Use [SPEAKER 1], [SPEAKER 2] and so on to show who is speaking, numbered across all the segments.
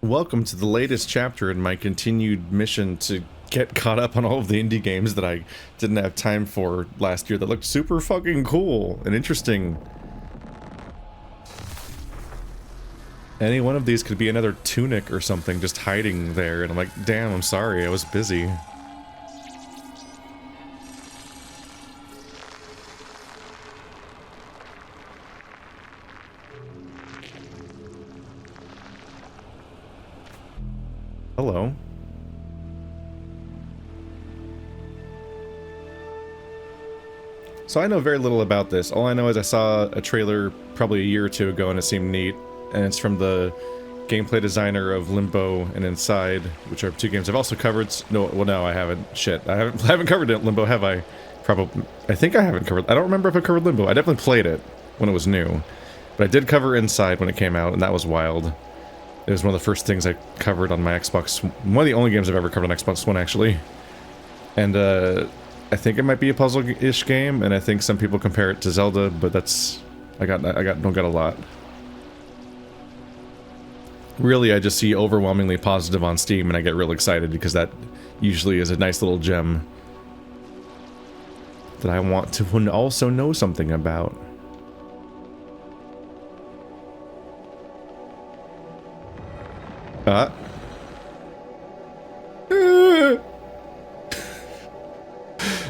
[SPEAKER 1] Welcome to the latest chapter in my continued mission to get caught up on all of the indie games that I didn't have time for last year that looked super fucking cool and interesting. Any one of these could be another Tunic or something just hiding there, and I'm like, damn, I'm sorry, I was busy. Hello. So I know very little about this. All I know is I saw a trailer probably a year or two ago and it seemed neat. And it's from the gameplay designer of Limbo and Inside, which are two games I've also covered. No, well, no, I haven't. Shit, I haven't covered Limbo, have I? Probably. I think I haven't covered. I don't remember if I covered Limbo. I definitely played it when it was new, but I did cover Inside when it came out, and that was wild. It was one of the first things I covered on my Xbox. One of the only games I've ever covered on Xbox One, actually. And I think it might be a puzzle-ish game, and I think some people compare it to Zelda, but that's I don't got a lot. Really, I just see overwhelmingly positive on Steam, and I get real excited because that usually is a nice little gem that I want to also know something about.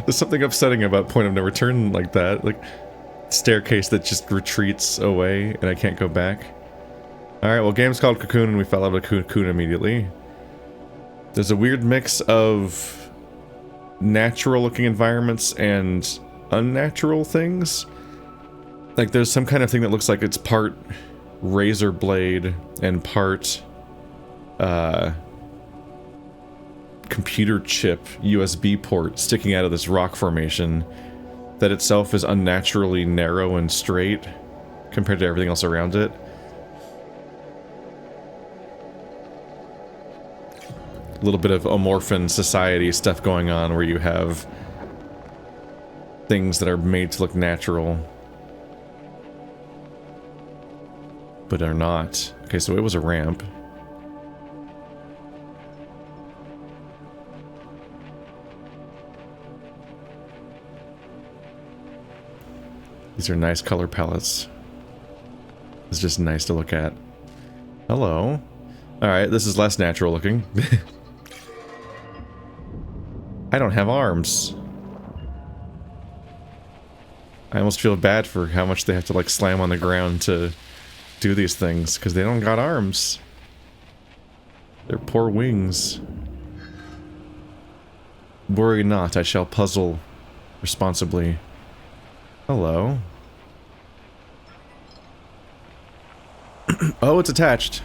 [SPEAKER 1] There's something upsetting about point of no return like that, like staircase that just retreats away and I can't go back. Alright, well, game's called Cocoon and we fell out of Cocoon immediately. There's a weird mix of natural looking environments and unnatural things. Like there's some kind of thing that looks like it's part razor blade and part computer chip USB port sticking out of this rock formation that itself is unnaturally narrow and straight compared to everything else around it. A little bit of amorphin society stuff going on where you have things that are made to look natural but are not. Okay, so it was a ramp. These are nice color palettes. It's just nice to look at. Hello. Alright, this is less natural looking. I don't have arms. I almost feel bad for how much they have to like slam on the ground to do these things, because they don't got arms. They're poor wings. Worry not, I shall puzzle responsibly. Hello. Oh, it's attached.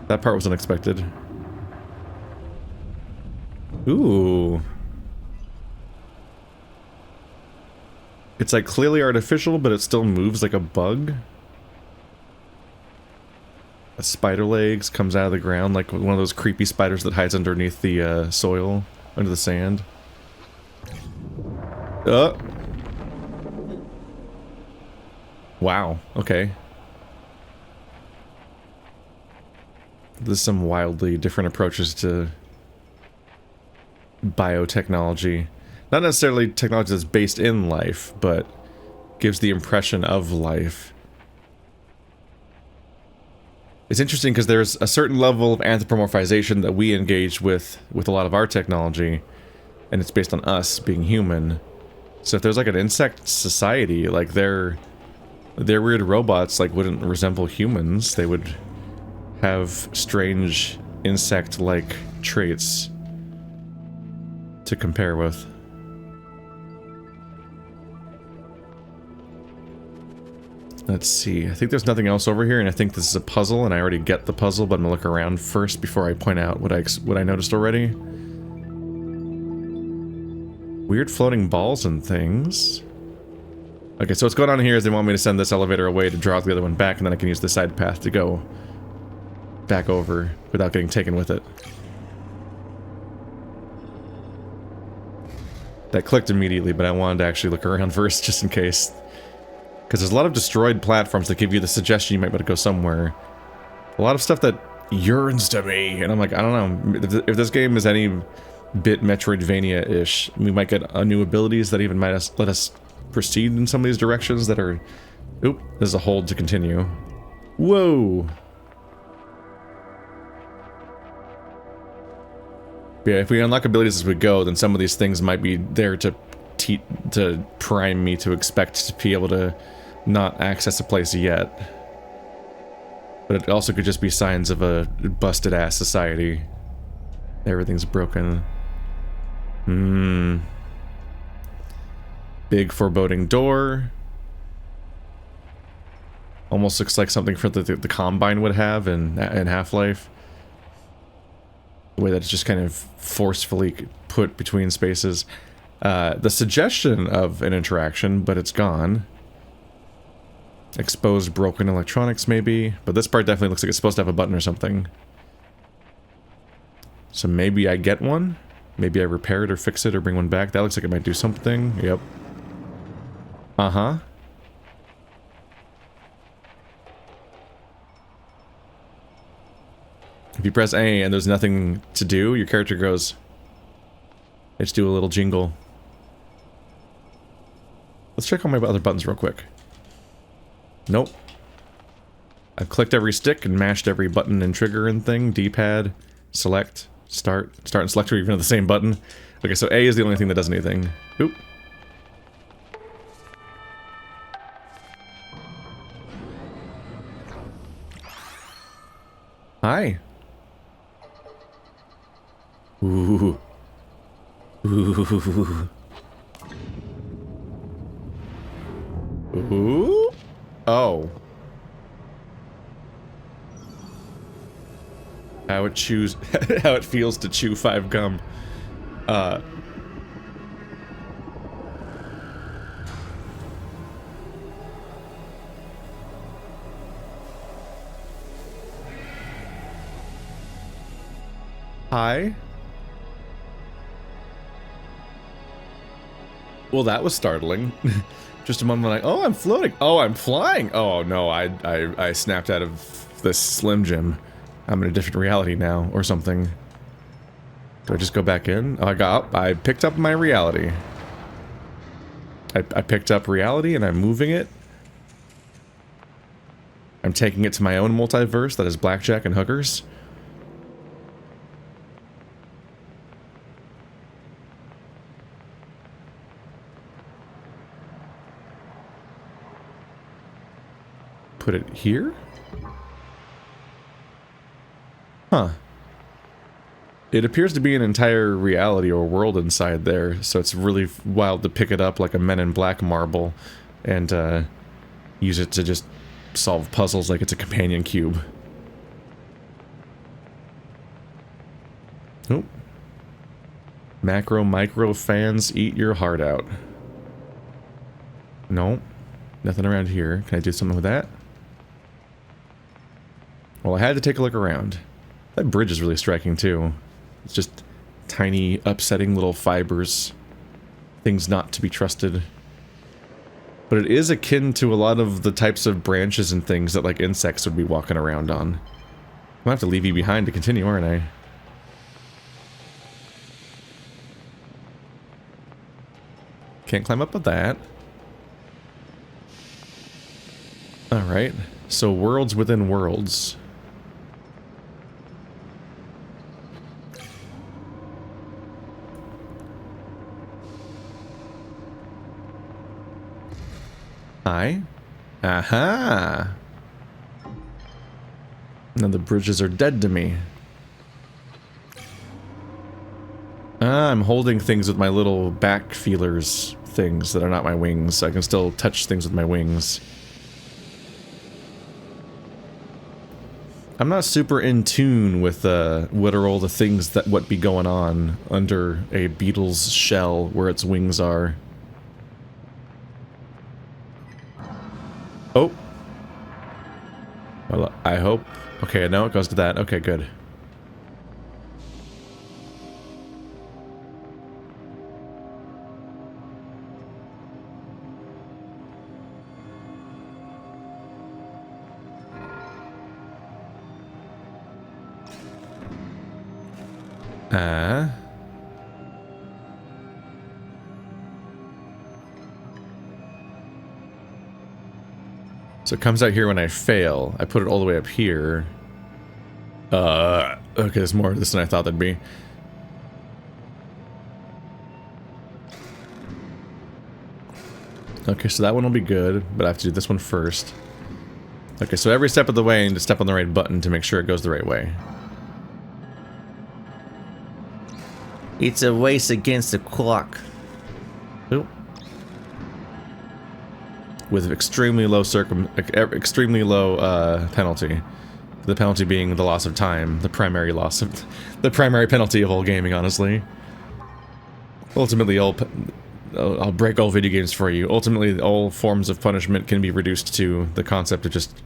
[SPEAKER 1] That part was unexpected. Ooh. It's like clearly artificial, but it still moves like a bug. A spider legs comes out of the ground like one of those creepy spiders that hides underneath the soil, under the sand. Wow, okay. There's some wildly different approaches to biotechnology. Not necessarily technology that's based in life, but gives the impression of life. It's interesting because there's a certain level of anthropomorphization that we engage with a lot of our technology, and it's based on us being human. So if there's like an insect society, like their weird robots like wouldn't resemble humans, they would have strange insect-like traits to compare with. Let's see, I think there's nothing else over here, and I think this is a puzzle, and I already get the puzzle, but I'm gonna look around first before I point out what I noticed already. Weird floating balls and things. Okay, so what's going on here is they want me to send this elevator away to draw the other one back, and then I can use the side path to go back over without getting taken with it. That clicked immediately, but I wanted to actually look around first, just in case. Because there's a lot of destroyed platforms that give you the suggestion you might want to go somewhere. A lot of stuff that yearns to me. And I'm like, I don't know. If this game is any bit Metroidvania-ish, we might get new abilities that even might let us proceed in some of these directions that are... Oop, there's a hold to continue. Whoa! Yeah, if we unlock abilities as we go, then some of these things might be there to prime me to expect to be able to not access a place yet. But it also could just be signs of a busted-ass society. Everything's broken. Big foreboding door. Almost looks like something for the Combine would have in Half-Life. The way that it's just kind of forcefully put between spaces. The suggestion of an interaction, but it's gone. Exposed broken electronics, maybe. But this part definitely looks like it's supposed to have a button or something. So maybe I get one? Maybe I repair it or fix it or bring one back. That looks like it might do something. Yep. Uh-huh. If you press A and there's nothing to do, your character goes... Let's do a little jingle. Let's check on my other buttons real quick. Nope. I've clicked every stick and mashed every button and trigger and thing. D-pad, select, start and select are even the same button. Okay, so A is the only thing that does anything. Oop. Hi. Ooh. Ooh. Ooh. Oh. How it feels to chew 5 gum. Hi. Well, that was startling. Just a moment like, oh, I'm floating. Oh, I'm flying. Oh, no, I snapped out of this Slim Jim. I'm in a different reality now, or something. Do I just go back in? Oh, I picked up my reality. I picked up reality and I'm moving it. I'm taking it to my own multiverse that is blackjack and hookers. Put it here? Huh. It appears to be an entire reality or world inside there, so it's really wild to pick it up like a Men in Black marble and use it to just solve puzzles like it's a companion cube. Oh. Macro, micro fans, eat your heart out. No. Nothing around here. Can I do something with that? Well, I had to take a look around. That bridge is really striking, too. It's just tiny, upsetting little fibers. Things not to be trusted. But it is akin to a lot of the types of branches and things that, like, insects would be walking around on. I'm gonna have to leave you behind to continue, aren't I? Can't climb up with that. Alright. So, worlds within worlds. Hi. Aha! Now the bridges are dead to me. I'm holding things with my little back feelers things that are not my wings, so I can still touch things with my wings. I'm not super in tune with what are all the things that what be going on under a beetle's shell where its wings are. Oh. Well, I hope. Okay, no, it goes to that. Okay, good. So it comes out here when I fail. I put it all the way up here. Okay, there's more of this than I thought there'd be. Okay, so that one will be good, but I have to do this one first. Okay, so every step of the way I need to step on the right button to make sure it goes the right way. It's a race against the clock. Ooh. With extremely low penalty. The penalty being the loss of time, the primary penalty of all gaming, honestly. Ultimately, I'll break all video games for you. Ultimately, all forms of punishment can be reduced to the concept of just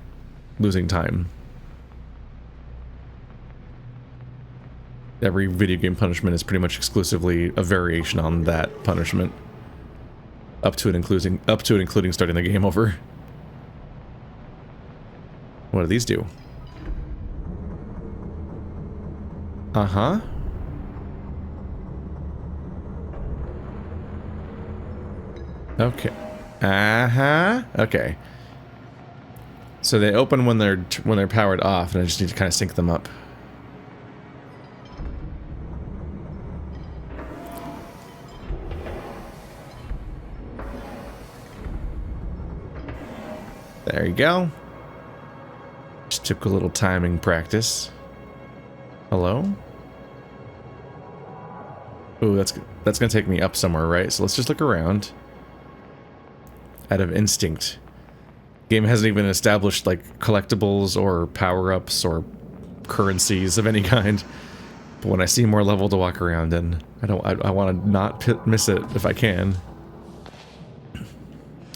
[SPEAKER 1] losing time. Every video game punishment is pretty much exclusively a variation on that punishment. Up to and including starting the game over. What do these do? Uh-huh. Okay. Uh-huh. Okay. So they open when they're powered off, and I just need to kind of sync them up. There you go. Just took a little timing practice. Hello? Ooh, that's gonna take me up somewhere, right? So let's just look around. Out of instinct. Game hasn't even established like collectibles or power-ups or currencies of any kind. But when I see more level to walk around in, I want to not miss it if I can.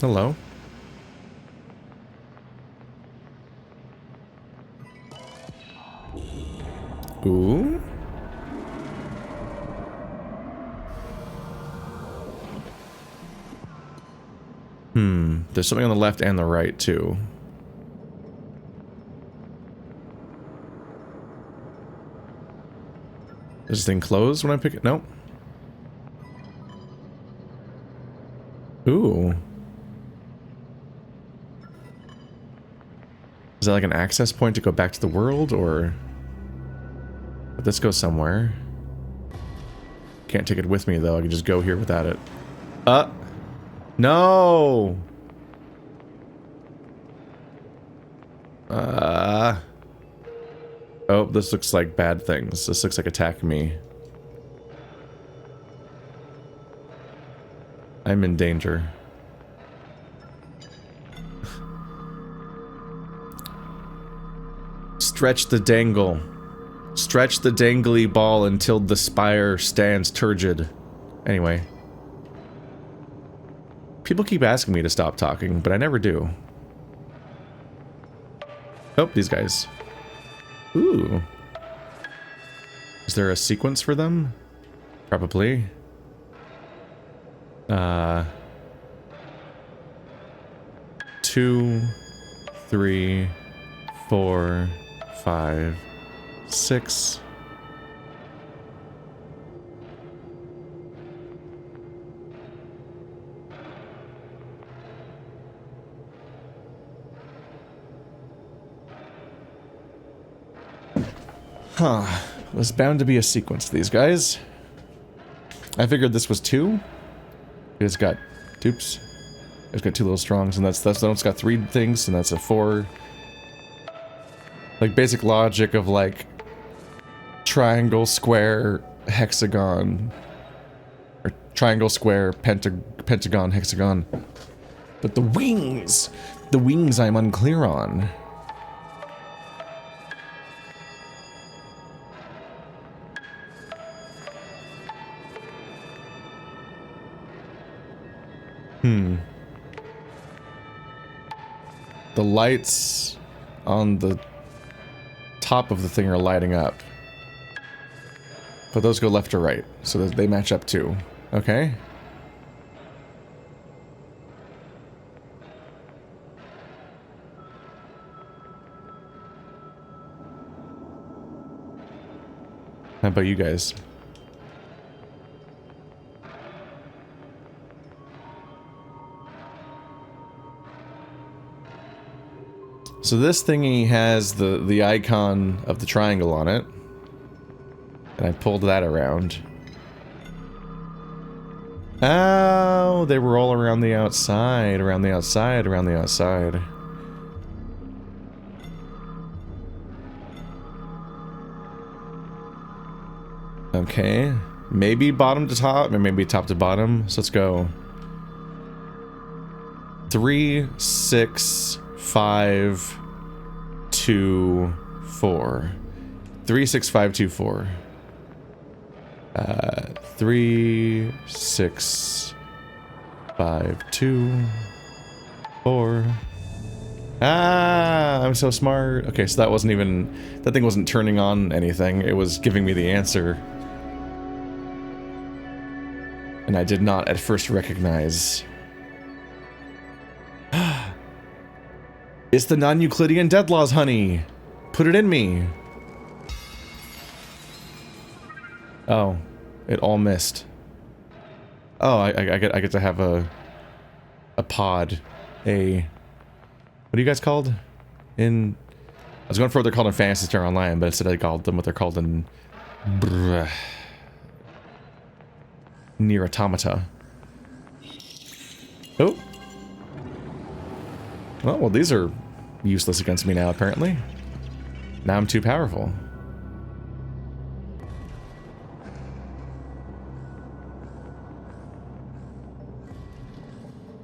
[SPEAKER 1] Hello. Ooh. There's something on the left and the right, too. Does this thing close when I pick it? Nope. Ooh. Is that like an access point to go back to the world, or... But this goes somewhere. Can't take it with me, though. I can just go here without it. No! Oh, this looks like bad things. This looks like attack me. I'm in danger. Stretch the dangle. Stretch the dangly ball until the spire stands turgid. Anyway. People keep asking me to stop talking, but I never do. Oh, these guys. Ooh. Is there a sequence for them? Probably. 2, 3, 4, 5, 6. Huh. Was bound to be a sequence to these guys. I figured this was 2. It's got... Oops. It's got 2 little strongs, and that's it's got 3 things, and that's a 4. Like, basic logic of, like... triangle, square, hexagon. Or triangle, square, pentagon, hexagon. But the wings! The wings I'm unclear on. The lights on the top of the thing are lighting up. But those go left or right, so that they match up too. Okay. How about you guys? So this thingy has the icon of the triangle on it. And I pulled that around. Oh, they were all around the outside, around the outside, around the outside. Okay. Maybe bottom to top, or maybe top to bottom. So let's go. 3, 6, 5, 2, 4. 3, 6, 5, 2, 4. 3, 6, 5, 2, 4. Ah, I'm so smart. Okay, so that wasn't even... That thing wasn't turning on anything. It was giving me the answer. And I did not at first recognize. It's the non-Euclidean dead laws, honey. Put it in me. Oh, it all missed. Oh, I get to have a pod. What are you guys called? I was going for what they're called in Phantasy Star Online, but instead I called them what they're called in Near Automata. Oh. Well, these are useless against me now, apparently. Now I'm too powerful.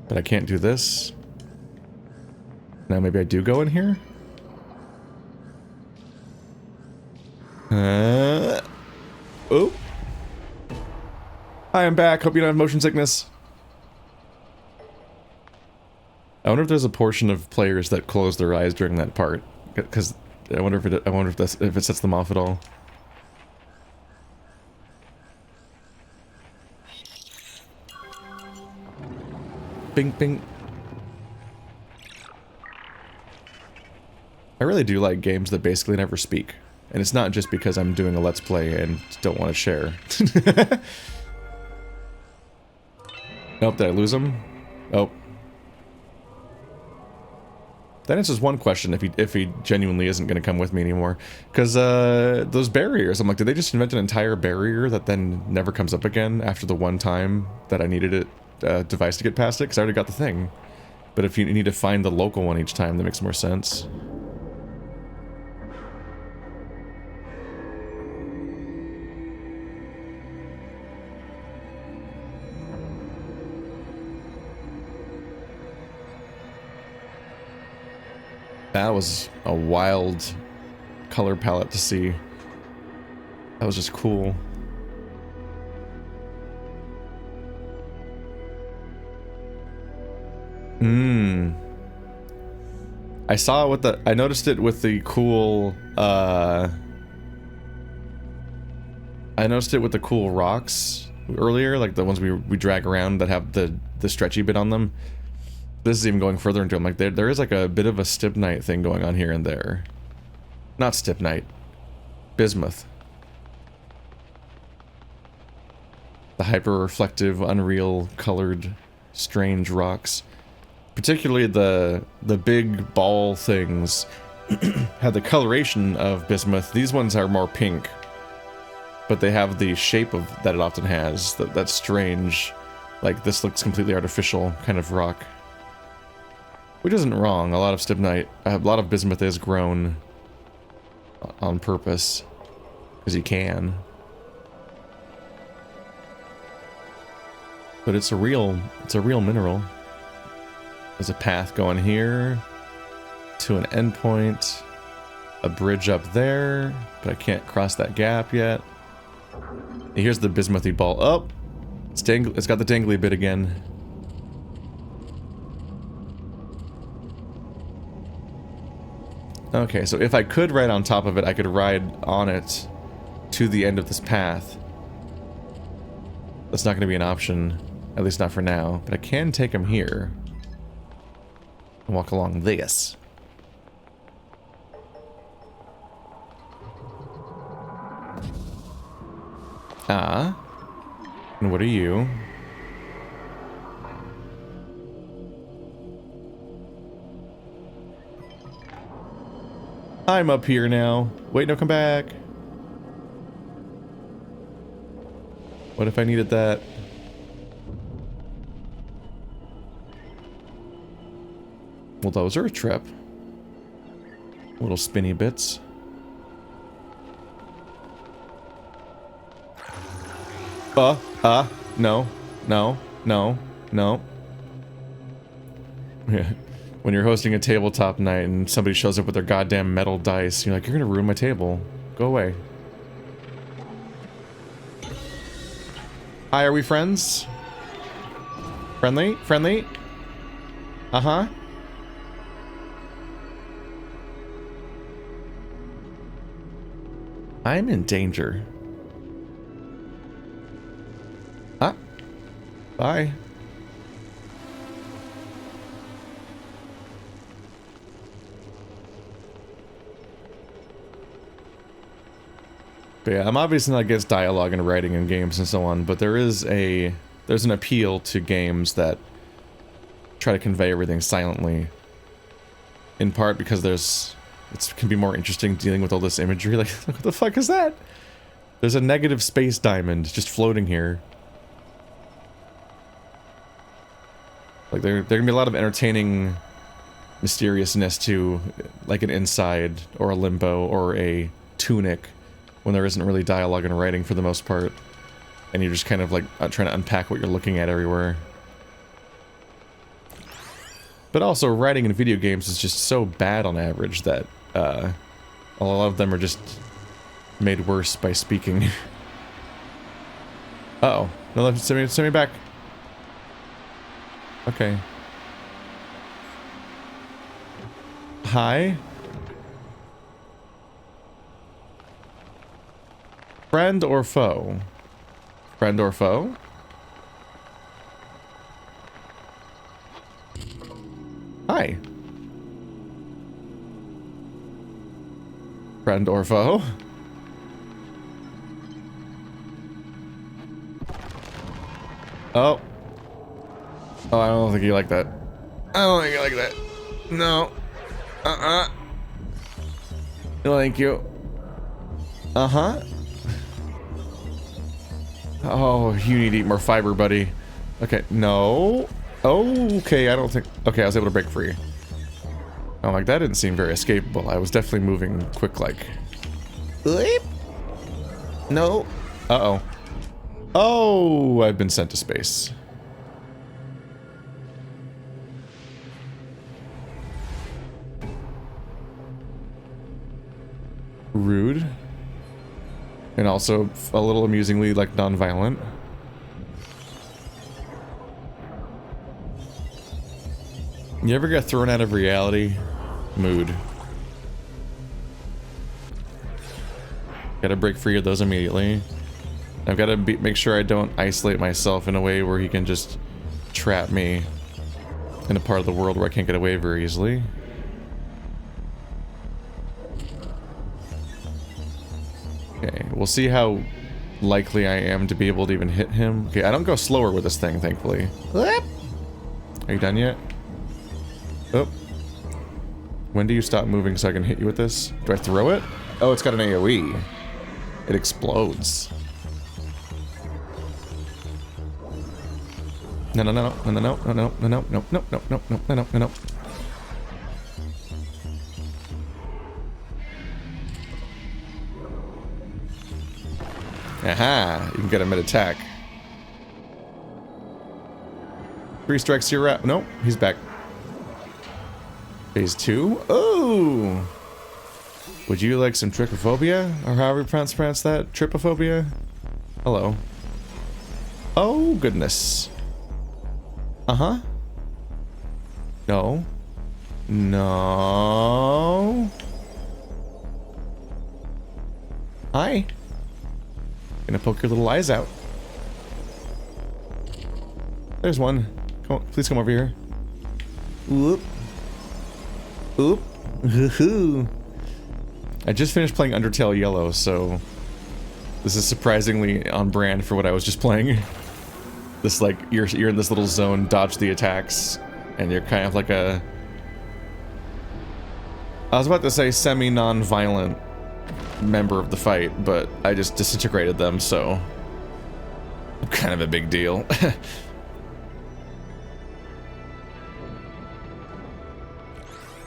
[SPEAKER 1] But I can't do this. Now maybe I do go in here? Oh. Hi, I'm back. Hope you don't have motion sickness. I wonder if there's a portion of players that close their eyes during that part, because I wonder if it sets them off at all. Bing, bing. I really do like games that basically never speak. And it's not just because I'm doing a Let's Play and don't want to share. Nope, did I lose him? Oh. That answers one question, if he genuinely isn't going to come with me anymore. Because, those barriers, I'm like, did they just invent an entire barrier that then never comes up again after the one time that I needed it? Device to get past it, because I already got the thing. But if you need to find the local one each time, that makes more sense. That was a wild color palette to see. That was just cool. I saw it with the... I noticed it with the cool, I noticed it with the cool rocks earlier, like the ones we drag around that have the stretchy bit on them. This is even going further into them. Like, there is like a bit of a stibnite thing going on here and there. Not stibnite. Bismuth. The hyper-reflective, unreal, colored, strange rocks. Particularly the big ball things have the coloration of bismuth. These ones are more pink, but they have the shape of that it often has. That strange, like this looks completely artificial kind of rock. Which isn't wrong. A lot of stibnite, a lot of bismuth is grown on purpose, because you can. But it's a real mineral. There's a path going here to an endpoint, a bridge up there, but I can't cross that gap yet. Here's the bismuthy ball. Oh, it's got the dangly bit again. Okay, so if I could ride on top of it, I could ride on it to the end of this path. That's not going to be an option, at least not for now, but I can take him here. And walk along this. Ah. And what are you? I'm up here now. Wait, no, come back. What if I needed that? Well, those are a trip. Little spinny bits. No, no, no, no. Yeah. When you're hosting a tabletop night and somebody shows up with their goddamn metal dice, you're like, you're gonna ruin my table. Go away. Hi, are we friends? Friendly? Friendly? Uh-huh. I'm in danger. Ah. Bye. But yeah, I'm obviously not against dialogue and writing in games and so on, but there's an appeal to games that try to convey everything silently. In part because it can be more interesting dealing with all this imagery. Like, what the fuck is that? There's a negative space diamond just floating here. Like, there can be a lot of entertaining mysteriousness to, like, an Inside, or a Limbo, or a Tunic, when there isn't really dialogue and writing for the most part. And you're just kind of, like, trying to unpack what you're looking at everywhere. But also, writing in video games is just so bad on average that, a lot of them are just made worse by speaking. Uh-oh. No, send me back. Okay. Hi? Friend or foe? Friend or foe? Hi. Friend or foe? Oh. Oh, I don't think you like that. I don't think you like that. No. No, thank you. Uh-huh. Oh, you need to eat more fiber, buddy. Okay, no. Oh, okay, I don't think... Okay, I was able to break free. I'm like, that didn't seem very escapable. I was definitely moving quick-like. No. Uh-oh. Oh, I've been sent to space. Rude. And also a little amusingly, like, non-violent. You ever get thrown out of reality? Mood. Gotta break free of those immediately. I've gotta make sure I don't isolate myself in a way where he can just trap me in a part of the world where I can't get away very easily. Okay, we'll see how likely I am to be able to even hit him. Okay, I don't go slower with this thing, thankfully. Are you done yet? Oh. When do you stop moving so I can hit you with this? Do I throw it? Oh, it's got an AoE. It explodes. No, no, no, no, no, no, no, no, no, no, no, no, no, no, no, no, no, no. Aha! You can get a mid-attack. 3 strikes, you're out. Nope, he's back. Phase 2? Oh! Would you like some trichophobia? Or however you pronounce that? Tripophobia? Hello. Oh, goodness. Uh-huh. No. No. Hi. Gonna poke your little eyes out. There's one. Come on, please come over here. Whoop. Oop. Hoo-hoo. I just finished playing Undertale Yellow, so this is surprisingly on brand for what I was just playing. This, like, you're in this little zone, dodge the attacks, and you're kind of like a... I was about to say semi-non-violent member of the fight, but I just disintegrated them, so... kind of a big deal.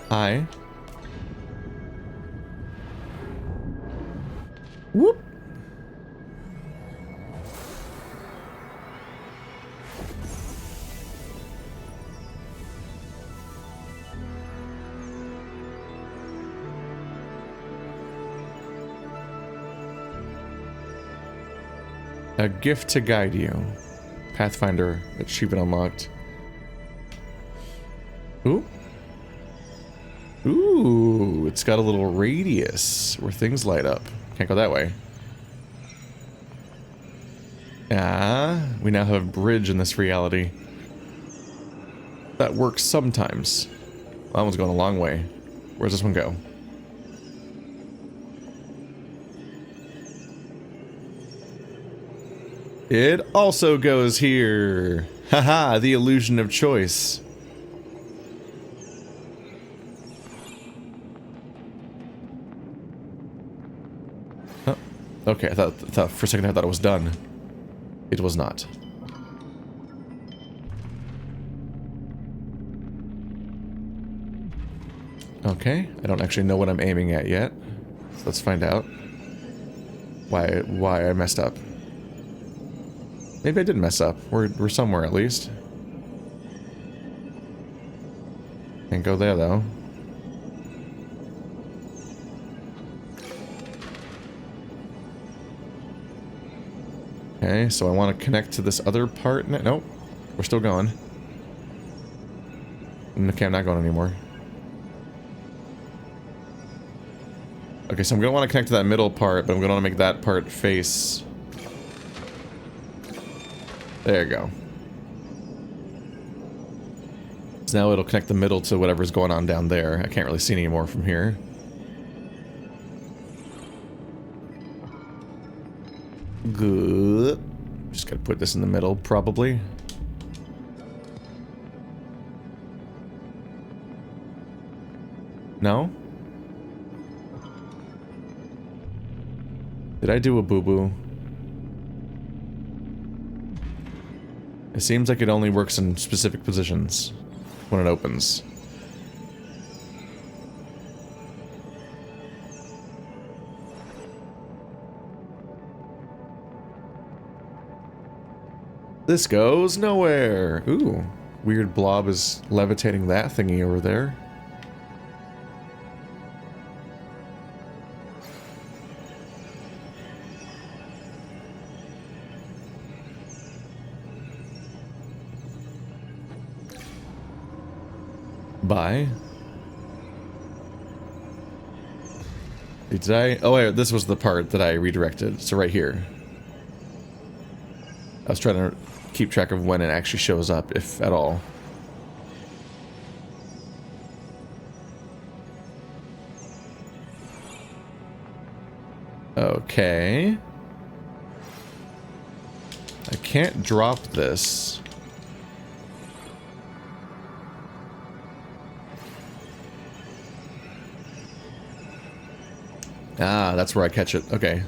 [SPEAKER 1] Hi. Whoop. A gift to guide you. Pathfinder achievement unlocked. Ooh. Ooh, it's got a little radius where things light up. Can't go that way. Ah, we now have a bridge in this reality. That works sometimes. That one's going a long way. Where's this one go? It also goes here. Haha, the illusion of choice. Oh, okay, I thought for a second I thought it was done. It was not. Okay, I don't actually know what I'm aiming at yet. So let's find out why I messed up. Maybe I didn't mess up. We're somewhere at least. Can't go there though. Okay, so I want to connect to this other part. Nope, we're still going. Okay, I'm not going anymore. Okay, so I'm gonna want to connect to that middle part, but I'm gonna want to make that part face. There you go. So now it'll connect the middle to whatever's going on down there. I can't really see anymore from here. Good. Just gotta put this in the middle, probably. No? Did I do a boo-boo? It seems like it only works in specific positions when it opens. This goes nowhere. Ooh, weird blob is levitating that thingy over there. Bye. Did I? Oh, wait, this was the part that I redirected. So right here. I was trying to keep track of when it actually shows up, if at all. Okay. I can't drop this. Ah, that's where I catch it. Okay.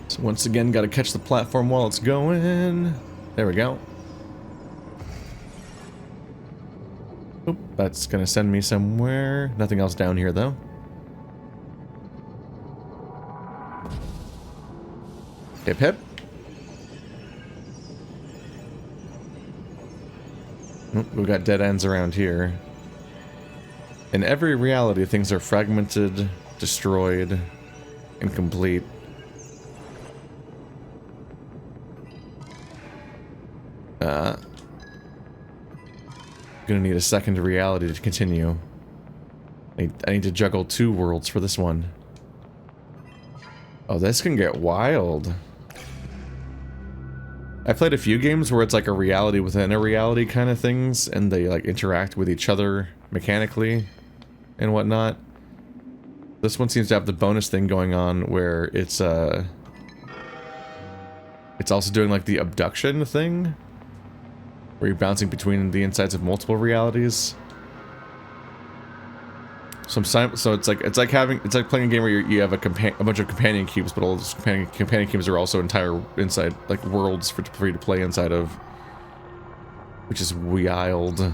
[SPEAKER 1] So once again, gotta catch the platform while it's going. There we go. Oop, that's gonna send me somewhere. Nothing else down here, though. Hip hip. Oop, we've got dead ends around here. In every reality, things are fragmented, destroyed, incomplete. Gonna need a second reality to continue. I need to juggle 2 worlds for this one. Oh, this can get wild. I played a few games where it's like a reality within a reality kind of things, and they like interact with each other mechanically and whatnot. This one seems to have the bonus thing going on where it's also doing like the abduction thing, where you're bouncing between the insides of multiple realities. So it's like playing a game where you have a bunch of companion cubes, but all those companion cubes are also entire inside like worlds for you to play inside of, which is wild.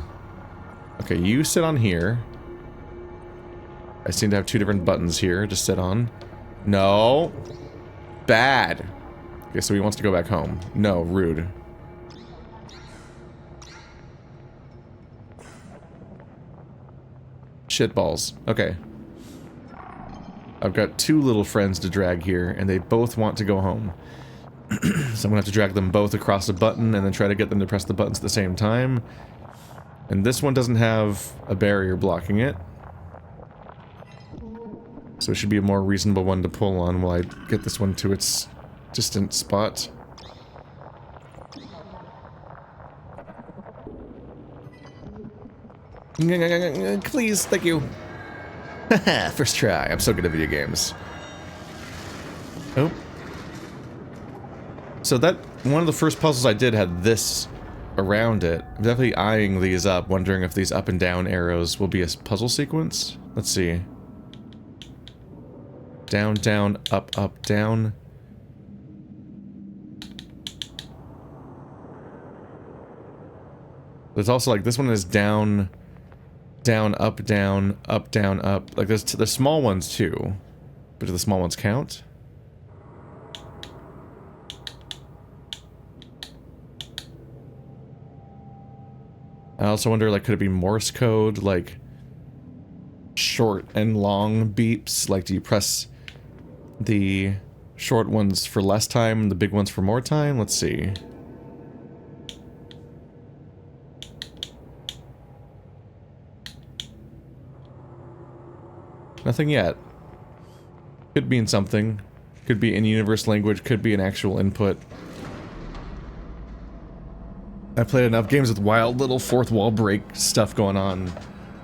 [SPEAKER 1] Okay, you sit on here. I seem to have 2 different buttons here to sit on. No, bad. Okay, so he wants to go back home. No, rude. Shitballs. Okay. I've got 2 little friends to drag here, and they both want to go home. So I'm gonna have to drag them both across a button and then try to get them to press the buttons at the same time. And this one doesn't have a barrier blocking it. So it should be a more reasonable one to pull on while I get this one to its distant spot. Please, thank you. First try. I'm so good at video games. Oh. So that, one of the first puzzles I did had this around it. I'm definitely eyeing these up, wondering if these up and down arrows will be a puzzle sequence. Let's see. Down, down, up, up, down. There's also like, this one is down, down, up, down, up, down, up. Like there's small ones too. But do the small ones count? I also wonder, like, could it be Morse code? Like, short and long beeps? Like, do you press the short ones for less time and the big ones for more time? Let's see. Nothing yet. Could mean something. Could be in-universe language, could be an actual input. I played enough games with wild little fourth wall break stuff going on.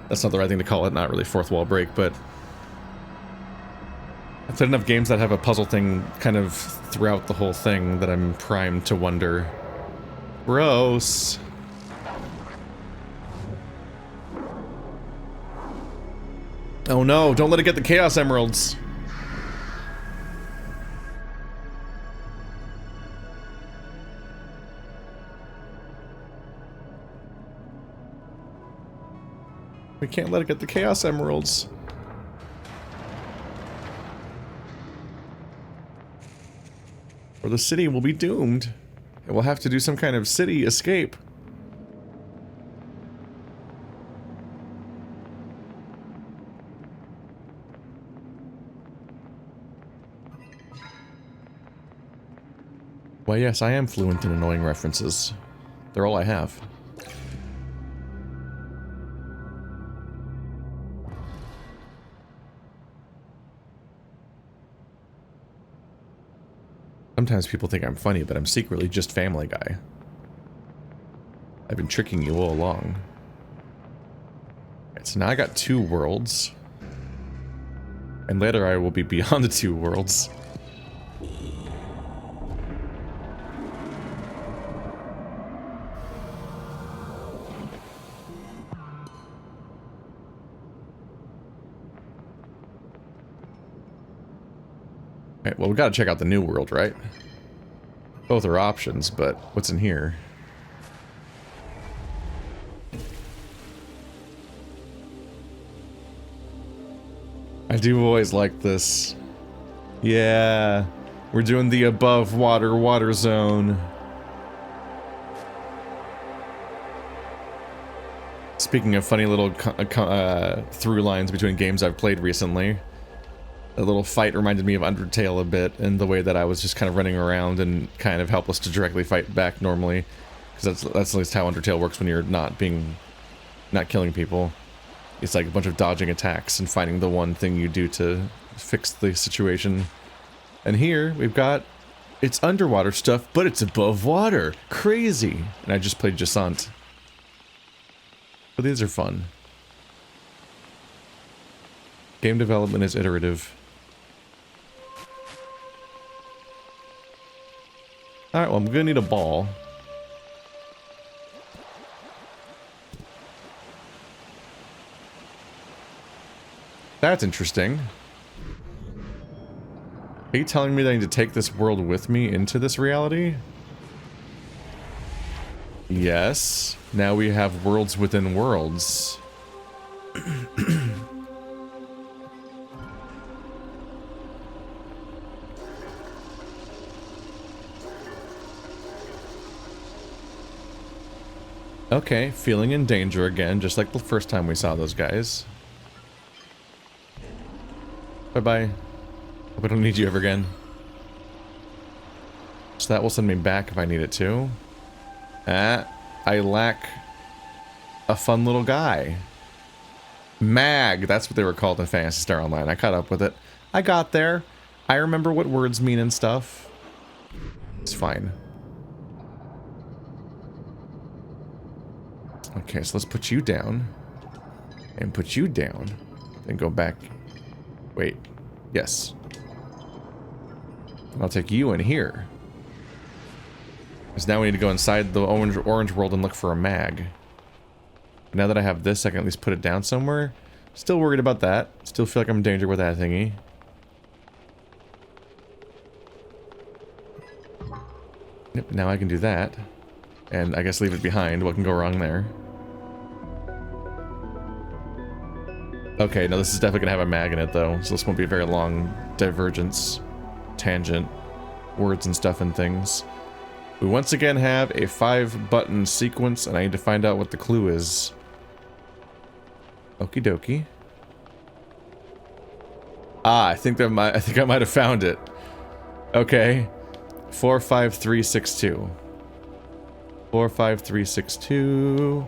[SPEAKER 1] That's not the right thing to call it, not really fourth wall break, but I've played enough games that have a puzzle thing kind of throughout the whole thing that I'm primed to wonder. Gross. Oh no, don't let it get the Chaos Emeralds. We can't let it get the Chaos Emeralds. Or the city will be doomed. It will have to do some kind of city escape. Well, yes, I am fluent in annoying references. They're all I have. Sometimes people think I'm funny, but I'm secretly just Family Guy. I've been tricking you all along. Alright, so now I got 2 worlds. And later I will be beyond the 2 worlds. Alright, well, we gotta check out the new world, right? Both are options, but what's in here? I do always like this. Yeah, we're doing the above water zone. Speaking of funny little through lines between games I've played recently, a little fight reminded me of Undertale a bit, in the way that I was just kind of running around and kind of helpless to directly fight back normally, because that's at least how Undertale works when you're not killing people. It's like a bunch of dodging attacks and finding the one thing you do to fix the situation. And here we've got, it's underwater stuff, but it's above water. Crazy. And I just played Jasant. But these are fun. Game development is iterative. Alright, well, I'm gonna need a ball. That's interesting. Are you telling me that I need to take this world with me into this reality? Yes. Now we have worlds within worlds. Okay, feeling in danger again, just like the first time we saw those guys. Bye-bye. Hope I don't need you ever again. So that will send me back if I need it to. I lack a fun little guy. Mag, that's what they were called in Phantasy Star Online. I caught up with it. I got there. I remember what words mean and stuff. It's fine. Okay, so let's put you down. And put you down. Then go back. Wait. Yes. And I'll take you in here. Because now we need to go inside the orange world and look for a mag. Now that I have this, I can at least put it down somewhere. Still worried about that. Still feel like I'm in danger with that thingy. Yep, now I can do that. And I guess leave it behind. What can go wrong there? Okay, no, this is definitely going to have a mag in it, though. So this won't be a very long divergence, tangent, words and stuff and things. We once again have a 5-button sequence, and I need to find out what the clue is. Okie dokie. Ah, I think I might have found it. Okay. 45362. 45362.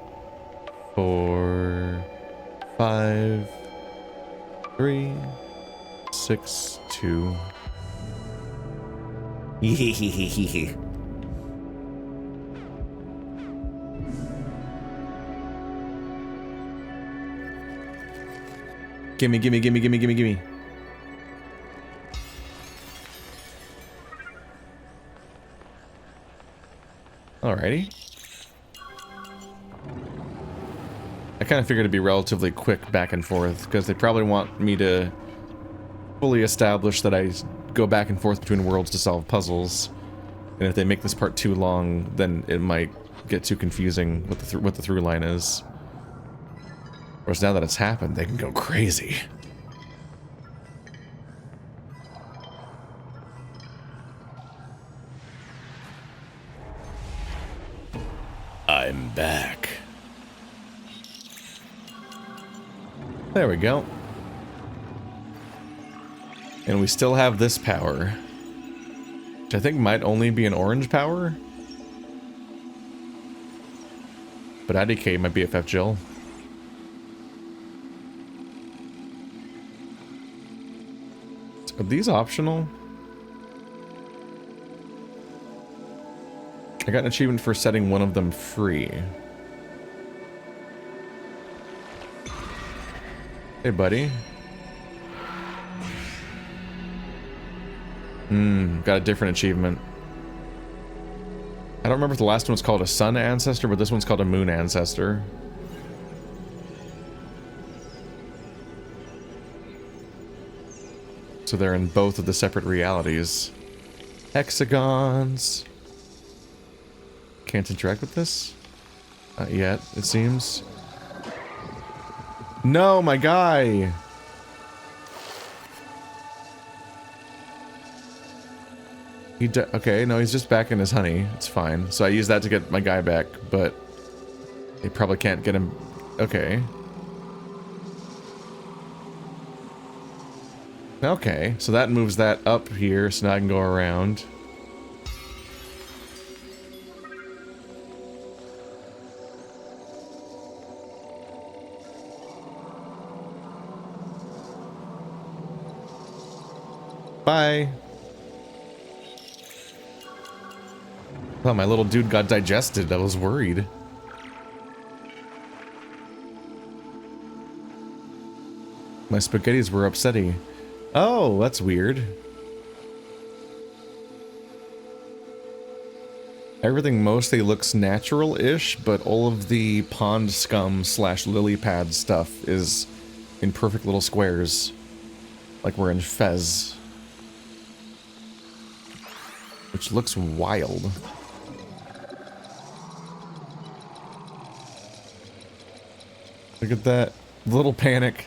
[SPEAKER 1] 4 5 3 6 2. Gimme, gimme, gimme, gimme, gimme, gimme. Alrighty. I kind of figured it'd be relatively quick back and forth, because they probably want me to fully establish that I go back and forth between worlds to solve puzzles. And if they make this part too long, then it might get too confusing what the through line is. Whereas now that it's happened, they can go crazy. I'm back. There we go. And we still have this power, which I think might only be an orange power. But IDK might be BFF Jill. Are these optional? I got an achievement for setting one of them free. Hey, buddy. Got a different achievement. I don't remember if the last one was called a sun ancestor, but this one's called a moon ancestor. So they're in both of the separate realities. Hexagons. Can't interact with this? Not yet, it seems. No, my guy! Okay, no, he's just back in his honey. It's fine. So I use that to get my guy back, but they probably can't get him. Okay. Okay, so that moves that up here, so now I can go around. Bye. Oh, my little dude got digested. I was worried. My spaghettis were upsetty. Oh, that's weird. Everything mostly looks natural-ish, but all of the pond scum / lily pad stuff is in perfect little squares, like we're in Fez, which looks wild. Look at that little panic.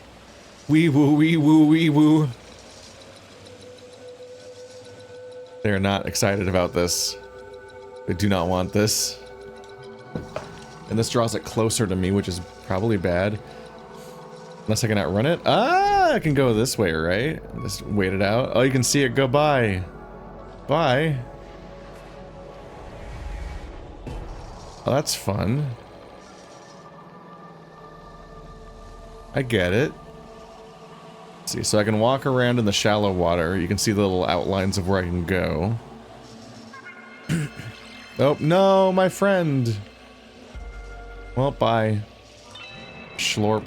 [SPEAKER 1] Wee woo, wee woo, wee woo. They're not excited about this. They do not want this. And this draws it closer to me, which is probably bad. Unless I can outrun it. Ah, I can go this way, right? Just wait it out. Oh, you can see it go by. Bye. Oh, that's fun. I get it. Let's see, so I can walk around in the shallow water. You can see the little outlines of where I can go. Oh, no, my friend. Well, bye. Schlorp.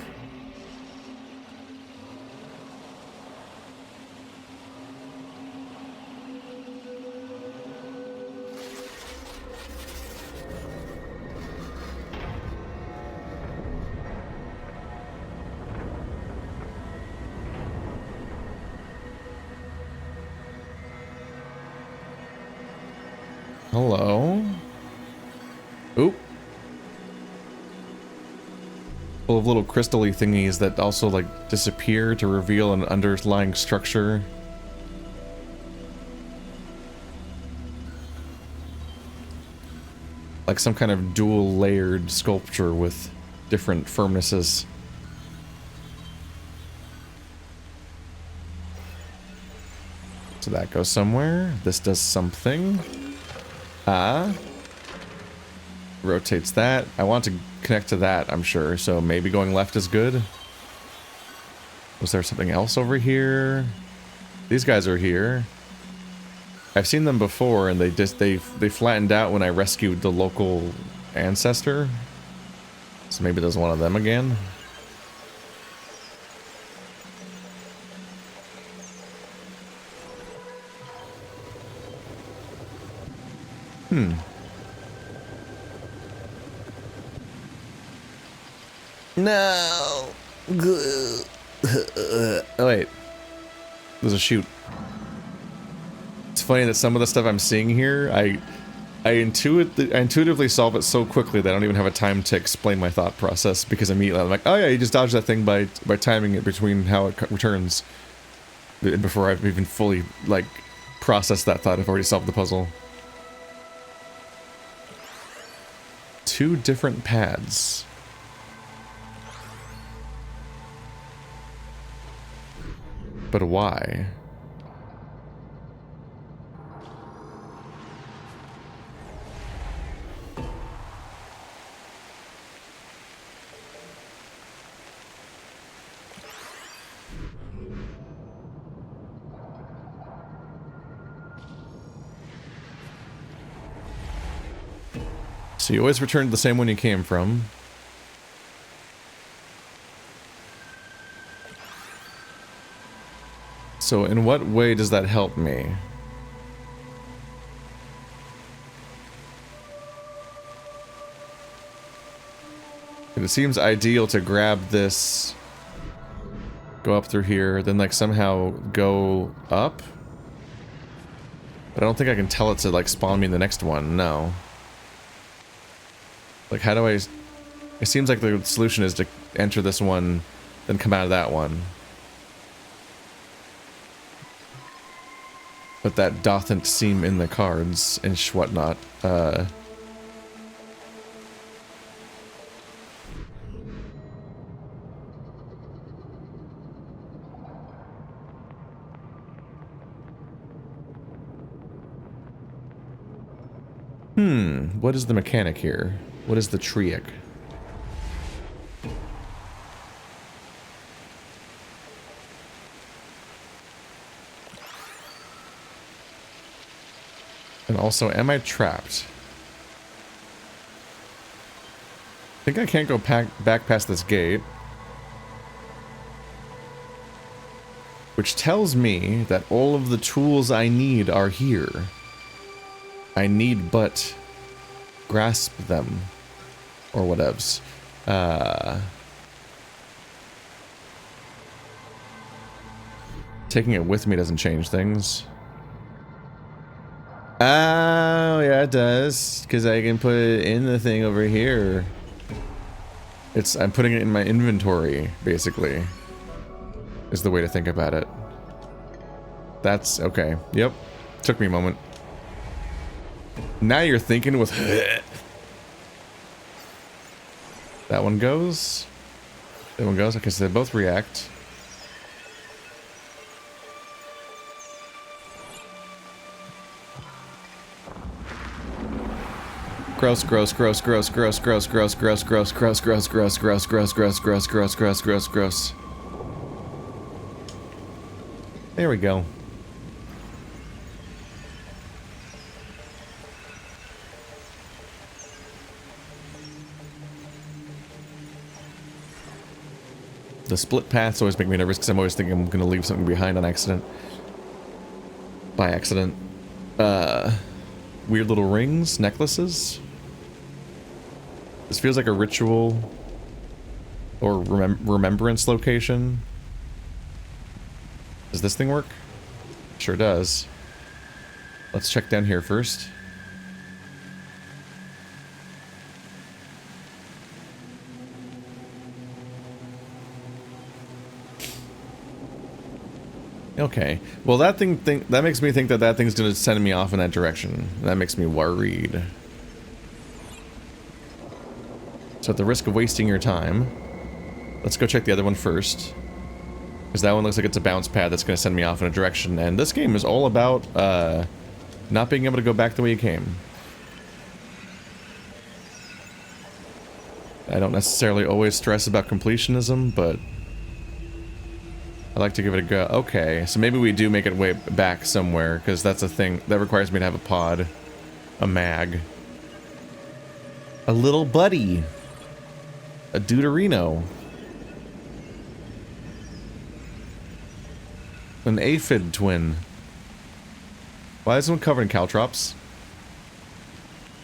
[SPEAKER 1] Hello? Oop. Full of little crystal-y thingies that also, like, disappear to reveal an underlying structure. Like some kind of dual-layered sculpture with different firmnesses. So that goes somewhere. This does something. Ah. Rotates that. I want to connect to that, I'm sure. So maybe going left is good. Was there something else over here? These guys are here. I've seen them before, and they flattened out when I rescued the local ancestor. So maybe there's one of them again. Hmm. No. Oh wait. There's a chute. It's funny that some of the stuff I'm seeing here, I intuitively solve it so quickly that I don't even have a time to explain my thought process, because immediately I'm like, oh yeah, you just dodge that thing by timing it between how it returns. Before I've even fully, like, processed that thought, I've already solved the puzzle. 2 different pads. But why? So you always return to the same one you came from. So in what way does that help me? It seems ideal to grab this, go up through here, then like somehow go up. But I don't think I can tell it to like spawn me in the next one, no. Like how do I... It seems like the solution is to enter this one, then come out of that one. But that dothn't seem in the cards and whatnot. What is the mechanic here? What is the trick? And also, am I trapped? I think I can't go back past this gate. Which tells me that all of the tools I need are here. I need but grasp them. Or whatevs. taking it with me doesn't change things. Oh, yeah, it does. Because I can put it in the thing over here. I'm putting it in my inventory, basically. Is the way to think about it. That's okay. Yep. Took me a moment. Now you're thinking with... That one goes. That one goes. Okay, so they both react. Gross, gross, gross, gross, gross, gross, gross, gross, gross, gross, gross, gross, gross, gross, gross, gross, gross, gross, gross, gross. There we go. The split paths always make me nervous because I'm always thinking I'm going to leave something behind on accident. By accident. Weird little rings, necklaces. This feels like a ritual or remembrance location. Does this thing work? Sure does. Let's check down here first. Okay. Well, that makes me think that that thing's gonna send me off in that direction. That makes me worried. So at the risk of wasting your time, let's go check the other one first. Because that one looks like it's a bounce pad that's gonna send me off in a direction. And this game is all about not being able to go back the way you came. I don't necessarily always stress about completionism, but I like to give it a go. Okay, so maybe we do make it way back somewhere, because that's a thing that requires me to have a pod. A mag. A little buddy. A deuterino. An aphid twin. Why is this one covered in caltrops?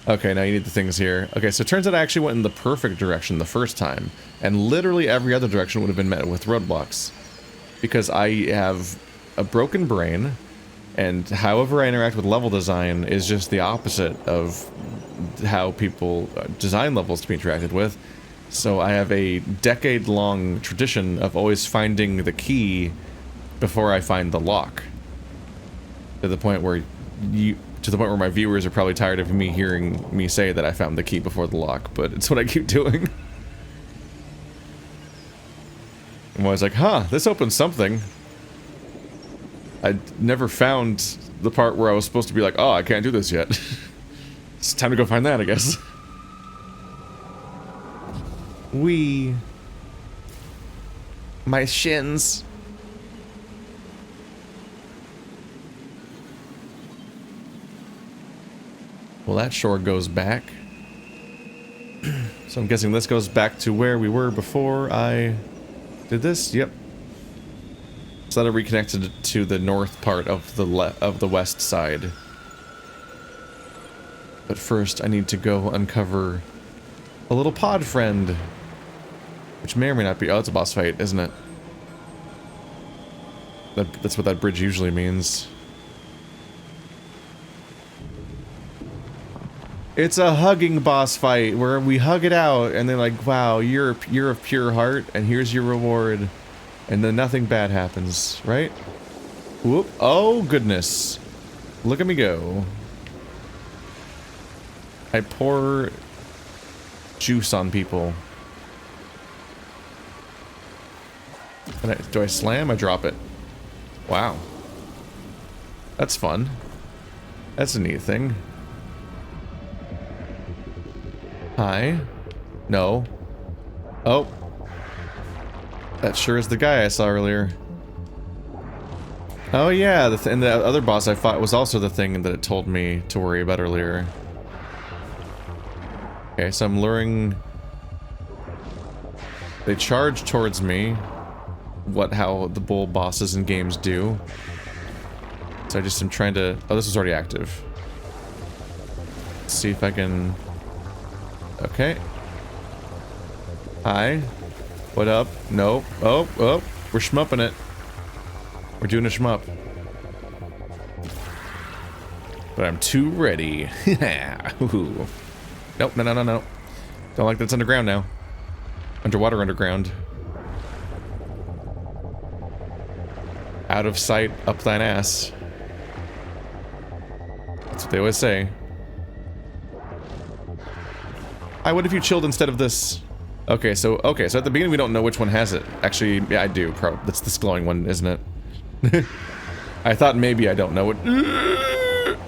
[SPEAKER 1] Okay, now you need the things here. Okay, so it turns out I actually went in the perfect direction the first time, and literally every other direction would have been met with roadblocks. Because I have a broken brain, and however I interact with level design is just the opposite of how people design levels to be interacted with. So I have a decade-long tradition of always finding the key before I find the lock. To the point where my viewers are probably tired of me hearing me say that I found the key before the lock, but it's what I keep doing. I'm always like, huh, this opens something. I never found the part where I was supposed to be like, oh, I can't do this yet. It's time to go find that, I guess. My shins. Well, that sure goes back. So I'm guessing this goes back to where we were before I did this. Yep. So that I reconnected to the north part of the west side. But first, I need to go uncover a little pod friend, which may or may not be. Oh, it's a boss fight, isn't it? That's what that bridge usually means. It's a hugging boss fight where we hug it out and they're like, wow, you're of pure heart and here's your reward. And then nothing bad happens, right? Whoop. Oh, goodness. Look at me go. I pour juice on people. Do I slam? I drop it. Wow. That's fun. That's a neat thing. Hi. No. Oh. That sure is the guy I saw earlier. Oh yeah, and the other boss I fought was also the thing that it told me to worry about earlier. Okay, so I'm luring... They charge towards me. How the bull bosses in games do. So I just am trying to... Oh, this is already active. Let's see if I can... Okay. Hi. What up? No. Oh, we're shmupping it. We're doing a shmup. But I'm too ready. Ooh. Nope, no, no, no, no. Don't like that's underground now. Underwater underground. Out of sight, up thine ass. That's what they always say. What if you chilled instead of this? Okay, so at the beginning we don't know which one has it. Actually, yeah, I do. That's this glowing one, isn't it? I thought maybe I don't know it.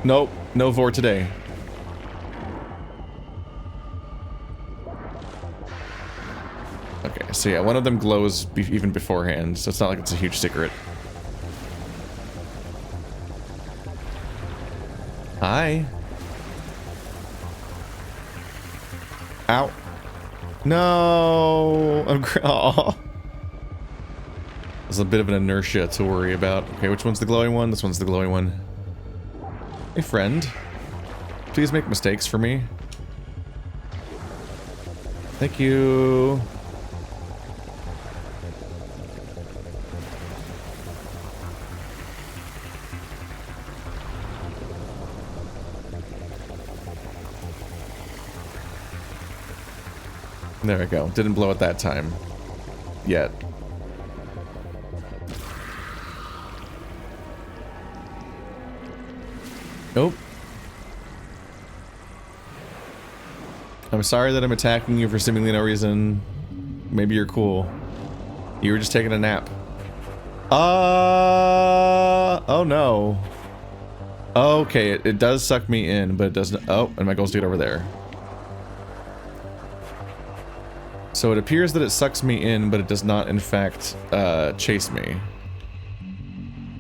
[SPEAKER 1] Nope, no vor today. Okay, so yeah, one of them glows even beforehand, so it's not like it's a huge secret. Hi. Ow. No. Aw. There's a bit of an inertia to worry about. Okay, which one's the glowing one? This one's the glowing one. Hey, friend. Please make mistakes for me. Thank you. There we go. Didn't blow it that time. Yet. Nope. I'm sorry that I'm attacking you for seemingly no reason. Maybe you're cool. You were just taking a nap. Oh no. Okay, it does suck me in, but it doesn't. Oh, and my goal's to get over there. So it appears that it sucks me in, but it does not, in fact, chase me.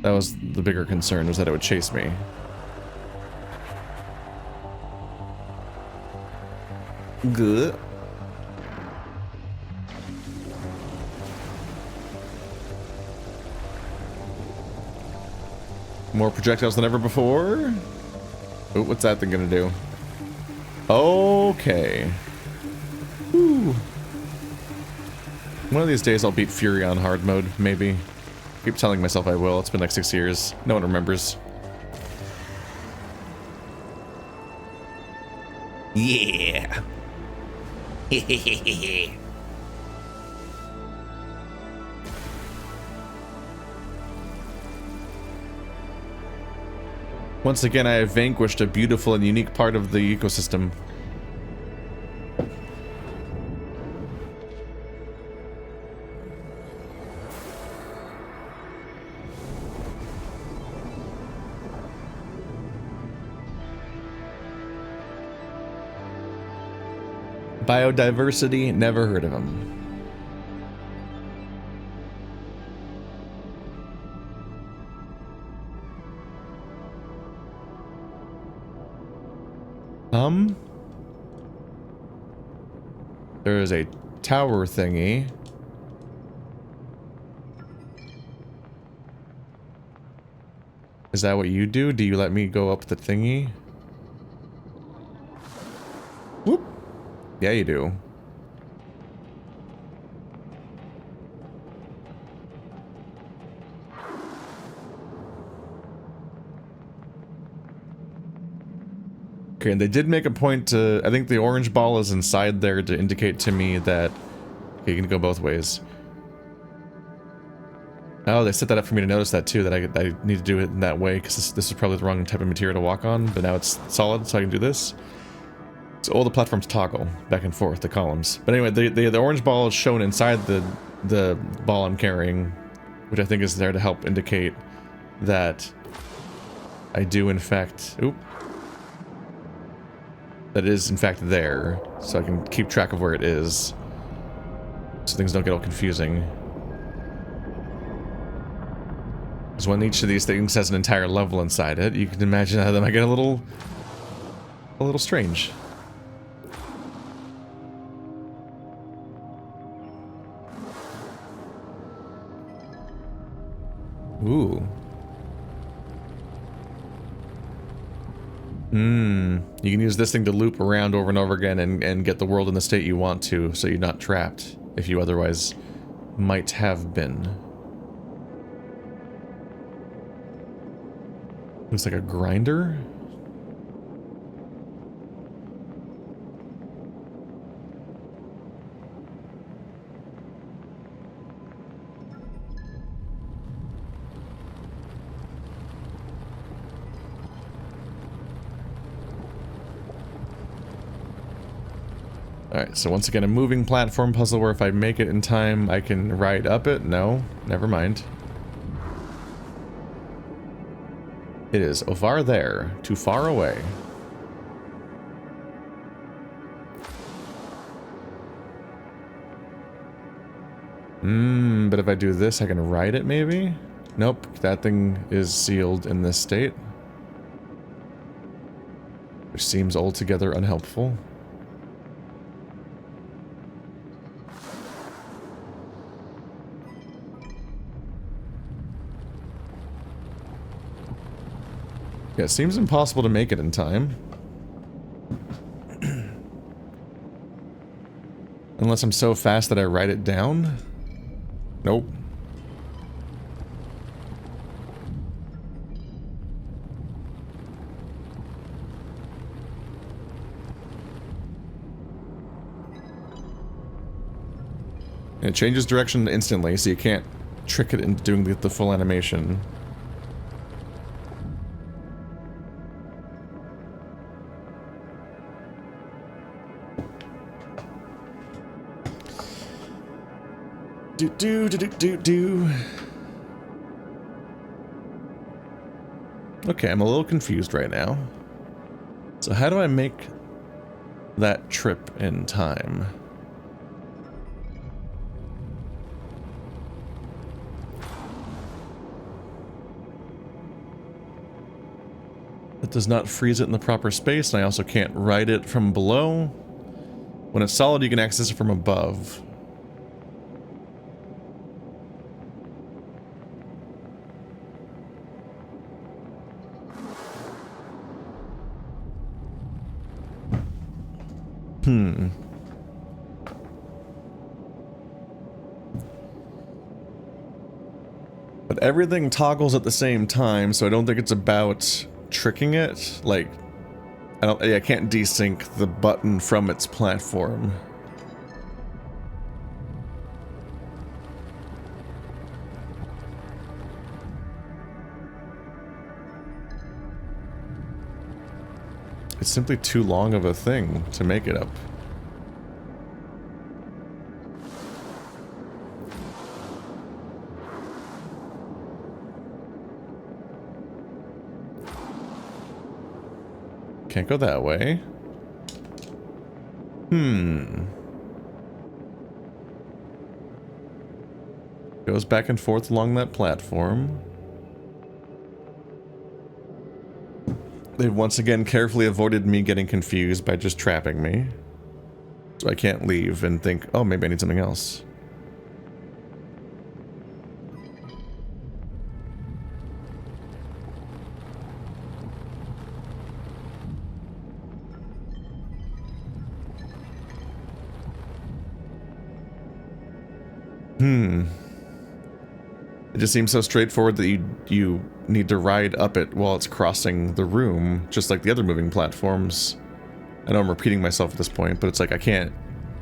[SPEAKER 1] That was the bigger concern, was that it would chase me. Good. More projectiles than ever before? Oh, what's that thing gonna do? Okay. Whew. One of these days I'll beat Fury on hard mode, maybe. I keep telling myself I will. It's been like 6 years. No one remembers. Yeah. Once again, I have vanquished a beautiful and unique part of the ecosystem. Biodiversity, never heard of them. There is a tower thingy. Is that what you do? Do you let me go up the thingy? Whoop. Yeah, you do. Okay, and they did make a point to... I think the orange ball is inside there to indicate to me that... Okay, you can go both ways. Oh, they set that up for me to notice that too, that I need to do it in that way, because this is probably the wrong type of material to walk on, but now it's solid, so I can do this. So all the platforms toggle back and forth, the columns. But anyway, the orange ball is shown inside the ball I'm carrying, which I think is there to help indicate that I do in fact... Oop. That it is in fact there, so I can keep track of where it is, so things don't get all confusing. Because when each of these things has an entire level inside it, you can imagine how they might get a little strange. Ooh. You can use this thing to loop around over and over again and get the world in the state you want to, so you're not trapped, if you otherwise might have been. Looks like a grinder. Alright, so once again, a moving platform puzzle where if I make it in time, I can ride up it? No, never mind. It is over there, too far away. But if I do this, I can ride it maybe? Nope, that thing is sealed in this state. Which seems altogether unhelpful. Yeah, it seems impossible to make it in time. Unless I'm so fast that I write it down? Nope. And it changes direction instantly, so you can't trick it into doing the full animation. Do. Okay, I'm a little confused right now. So how do I make that trip in time? It does not freeze it in the proper space, and I also can't write it from below. When it's solid, you can access it from above. But everything toggles at the same time, so I don't think it's about tricking it. Like, I can't desync the button from its platform. It's simply too long of a thing to make it up. Can't go that way. Goes back and forth along that platform. They've once again carefully avoided me getting confused by just trapping me. So I can't leave and think, oh, maybe I need something else. It just seems so straightforward that you need to ride up it while it's crossing the room, just like the other moving platforms. I know I'm repeating myself at this point, but it's like I can't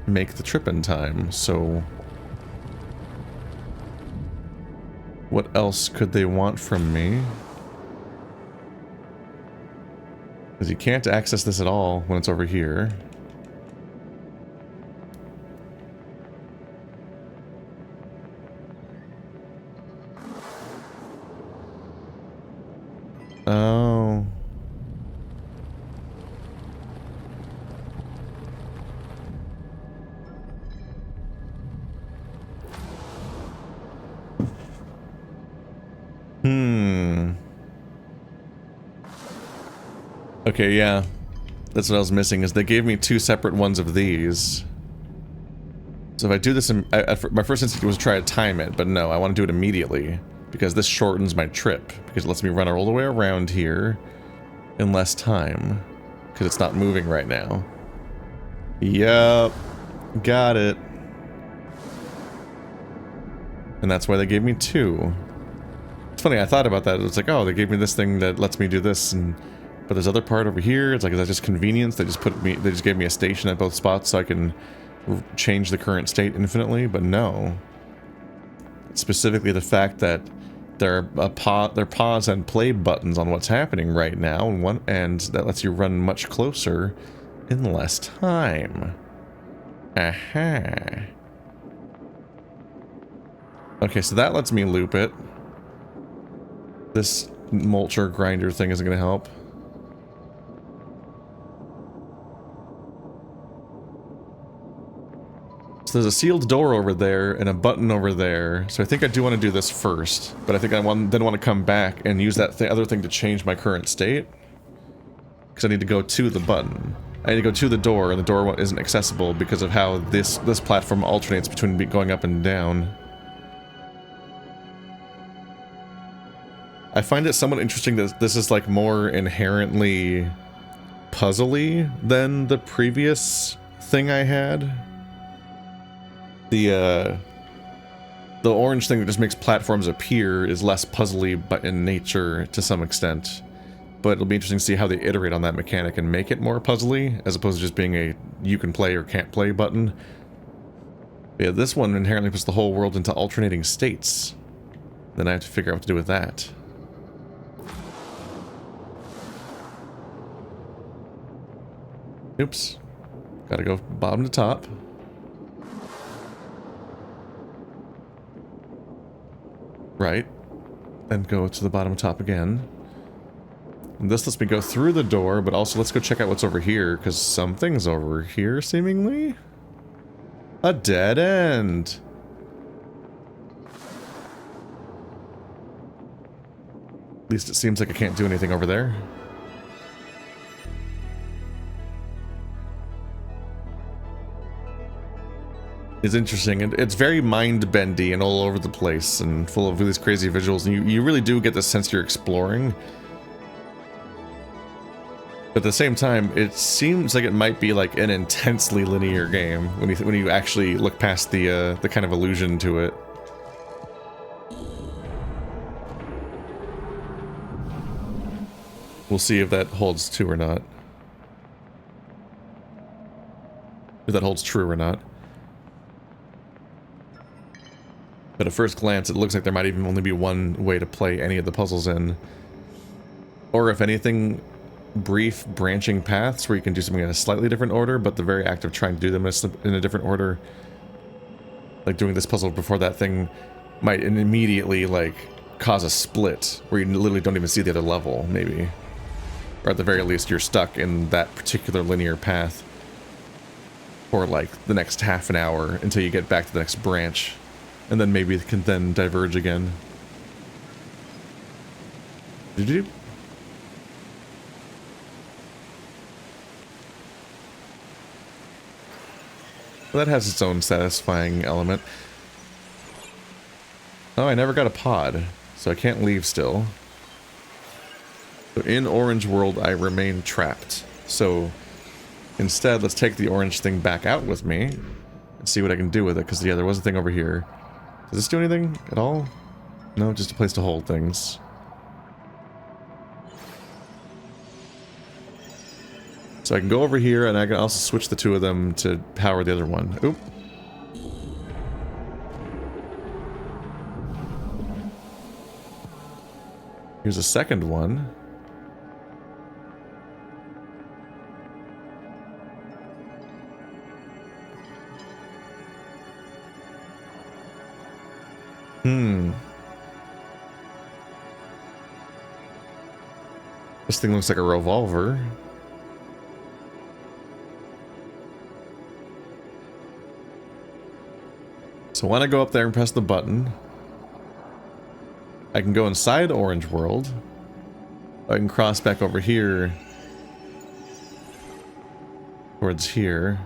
[SPEAKER 1] make the trip in time, so... What else could they want from me? Because you can't access this at all when it's over here. Oh. Okay, yeah. That's what I was missing, is they gave me two separate ones of these. So if I do this, my first instinct was try to time it, but no, I want to do it immediately. Because this shortens my trip. Because it lets me run all the way around here in less time. Because it's not moving right now. Yup. Got it. And that's why they gave me two. funny, I thought about that. It's like, oh, they gave me this thing that lets me do this, and but there's other part over here. It's like, is that just convenience? They just gave me a station at both spots so I can change the current state infinitely, but no. Specifically the fact that there are pause and play buttons on what's happening right now, and that lets you run much closer in less time. Aha. Okay, so that lets me loop it. This mulcher grinder thing isn't going to help. So there's a sealed door over there and a button over there. So I think I do want to do this first, but I think I then want to come back and use that other thing to change my current state. Because I need to go to the button. I need to go to the door, and the door isn't accessible because of how this platform alternates between going up and down. I find it somewhat interesting that this is like more inherently puzzly than the previous thing I had. The orange thing that just makes platforms appear is less puzzly but in nature to some extent. But it'll be interesting to see how they iterate on that mechanic and make it more puzzly, as opposed to just being a you can play or can't play button. Yeah, this one inherently puts the whole world into alternating states. Then I have to figure out what to do with that. Oops. Gotta go bottom to top. Right. And go to the bottom top again. And this lets me go through the door, but also let's go check out what's over here, because something's over here, seemingly. A dead end. At least it seems like I can't do anything over there. It's interesting, and it's very mind-bendy and all over the place and full of these crazy visuals, and you really do get the sense you're exploring. But at the same time, it seems like it might be like an intensely linear game when you actually look past the kind of illusion to it. We'll see if that holds true or not. If that holds true or not. But at first glance, it looks like there might even only be one way to play any of the puzzles in. Or if anything, brief branching paths where you can do something in a slightly different order, but the very act of trying to do them in a different order, like doing this puzzle before that thing, might immediately, like, cause a split where you literally don't even see the other level, maybe. Or at the very least, you're stuck in that particular linear path for, like, the next half an hour until you get back to the next branch. And then maybe it can then diverge again. Did you? Well, that has its own satisfying element. Oh, I never got a pod, so I can't leave still. So in Orange World, I remain trapped. So instead, let's take the orange thing back out with me and see what I can do with it, because yeah, there was a thing over here. Does this do anything at all? No, just a place to hold things. So I can go over here, and I can also switch the two of them to power the other one. Oop. Here's a second one. This thing looks like a revolver. So when I go up there and press the button, I can go inside Orange World. I can cross back over here towards here.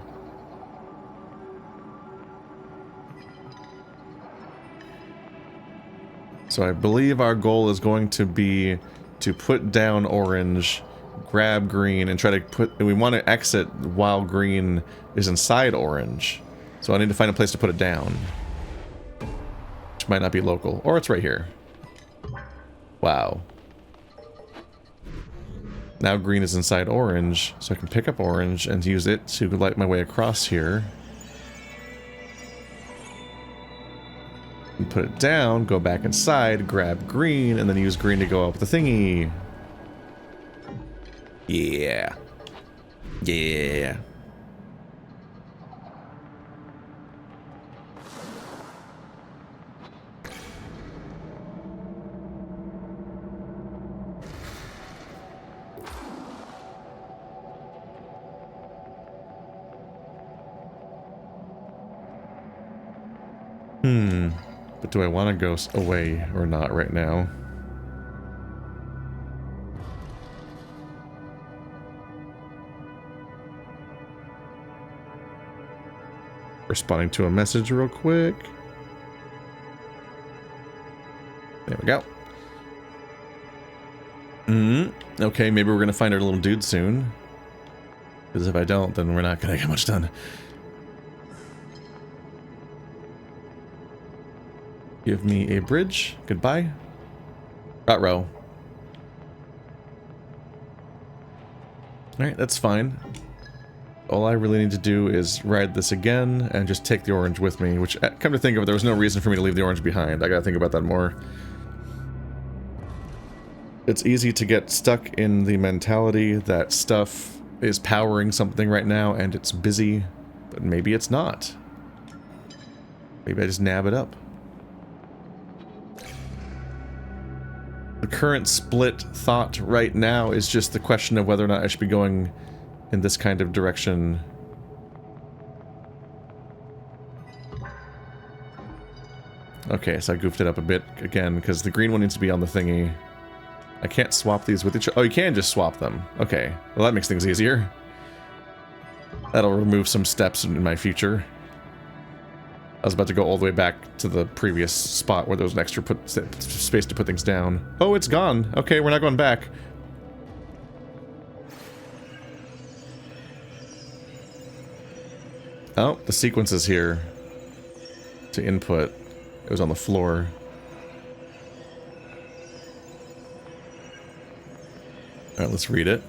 [SPEAKER 1] So I believe our goal is going to be to put down orange, grab green, and try to put... We want to exit while green is inside orange. So I need to find a place to put it down. Which might not be local. Or it's right here. Wow. Now green is inside orange, so I can pick up orange and use it to light my way across here. And put it down, go back inside, grab green, and then use green to go up the thingy. Yeah. Yeah. But do I want to go away or not right now? Responding to a message real quick. There we go. Okay, maybe we're going to find our little dude soon. Because if I don't, then we're not going to get much done. Give me a bridge. Goodbye. Ruh-roh. Alright, that's fine. All I really need to do is ride this again and just take the orange with me, which, come to think of it, there was no reason for me to leave the orange behind. I gotta think about that more. It's easy to get stuck in the mentality that stuff is powering something right now and it's busy, but maybe it's not. Maybe I just nab it up. The current split thought right now is just the question of whether or not I should be going in this kind of direction. Okay, so I goofed it up a bit again, because the green one needs to be on the thingy. I can't swap these with each other. Oh, you can just swap them. Okay, well that makes things easier. That'll remove some steps in my future. I was about to go all the way back to the previous spot where there was an extra space to put things down. Oh, it's gone. Okay, we're not going back. Oh, the sequence is here to input. It was on the floor. Alright, let's read it.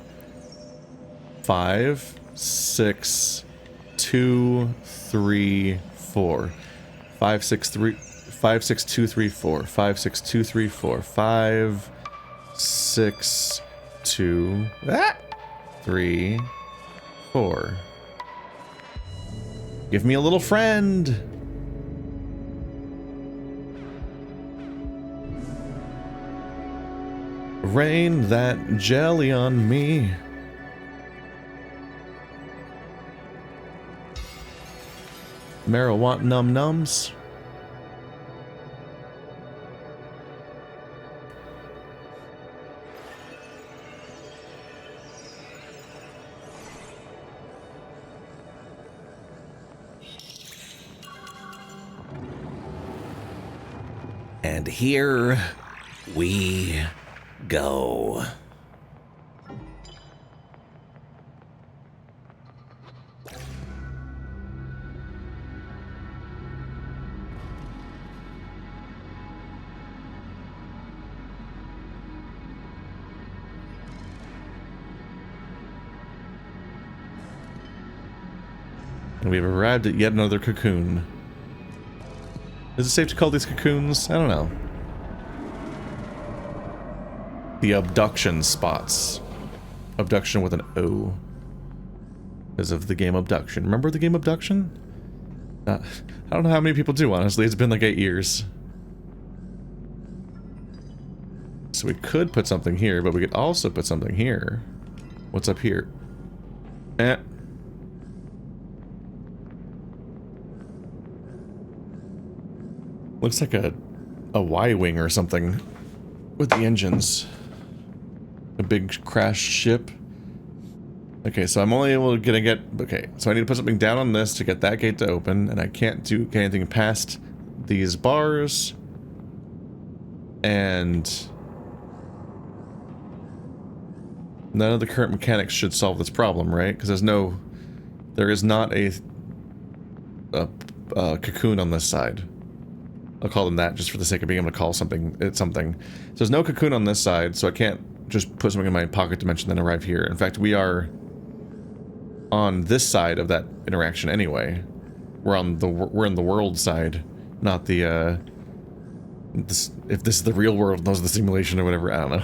[SPEAKER 1] 5, 6, 2, 3, 4. 5, 6, 3, 5, 6, 2, 3, 4. 5, 6, 2, 3, 4. 5, 6, 2, 3, 4. Give me a little friend. Rain that jelly on me. Mara want num-nums?
[SPEAKER 2] And here we go.
[SPEAKER 1] And we've arrived at yet another cocoon. Is it safe to call these cocoons? I don't know. The abduction spots. Abduction with an O. Because of the game Abduction. Remember the game Abduction? I don't know how many people do, honestly. It's been like 8 years. So we could put something here, but we could also put something here. What's up here? Looks like a Y-wing or something with the engines. A big crashed ship. Okay, so I'm only able to get... Okay, so I need to put something down on this to get that gate to open, and I can't get anything past these bars. And none of the current mechanics should solve this problem, right? Because there is not a cocoon on this side. I'll call them that just for the sake of being able to call something it something. So there's no cocoon on this side, so I can't just put something in my pocket dimension and then arrive here. In fact, we are on this side of that interaction anyway. We're in the world side, not the if this is the real world, those are the simulation or whatever. I don't know.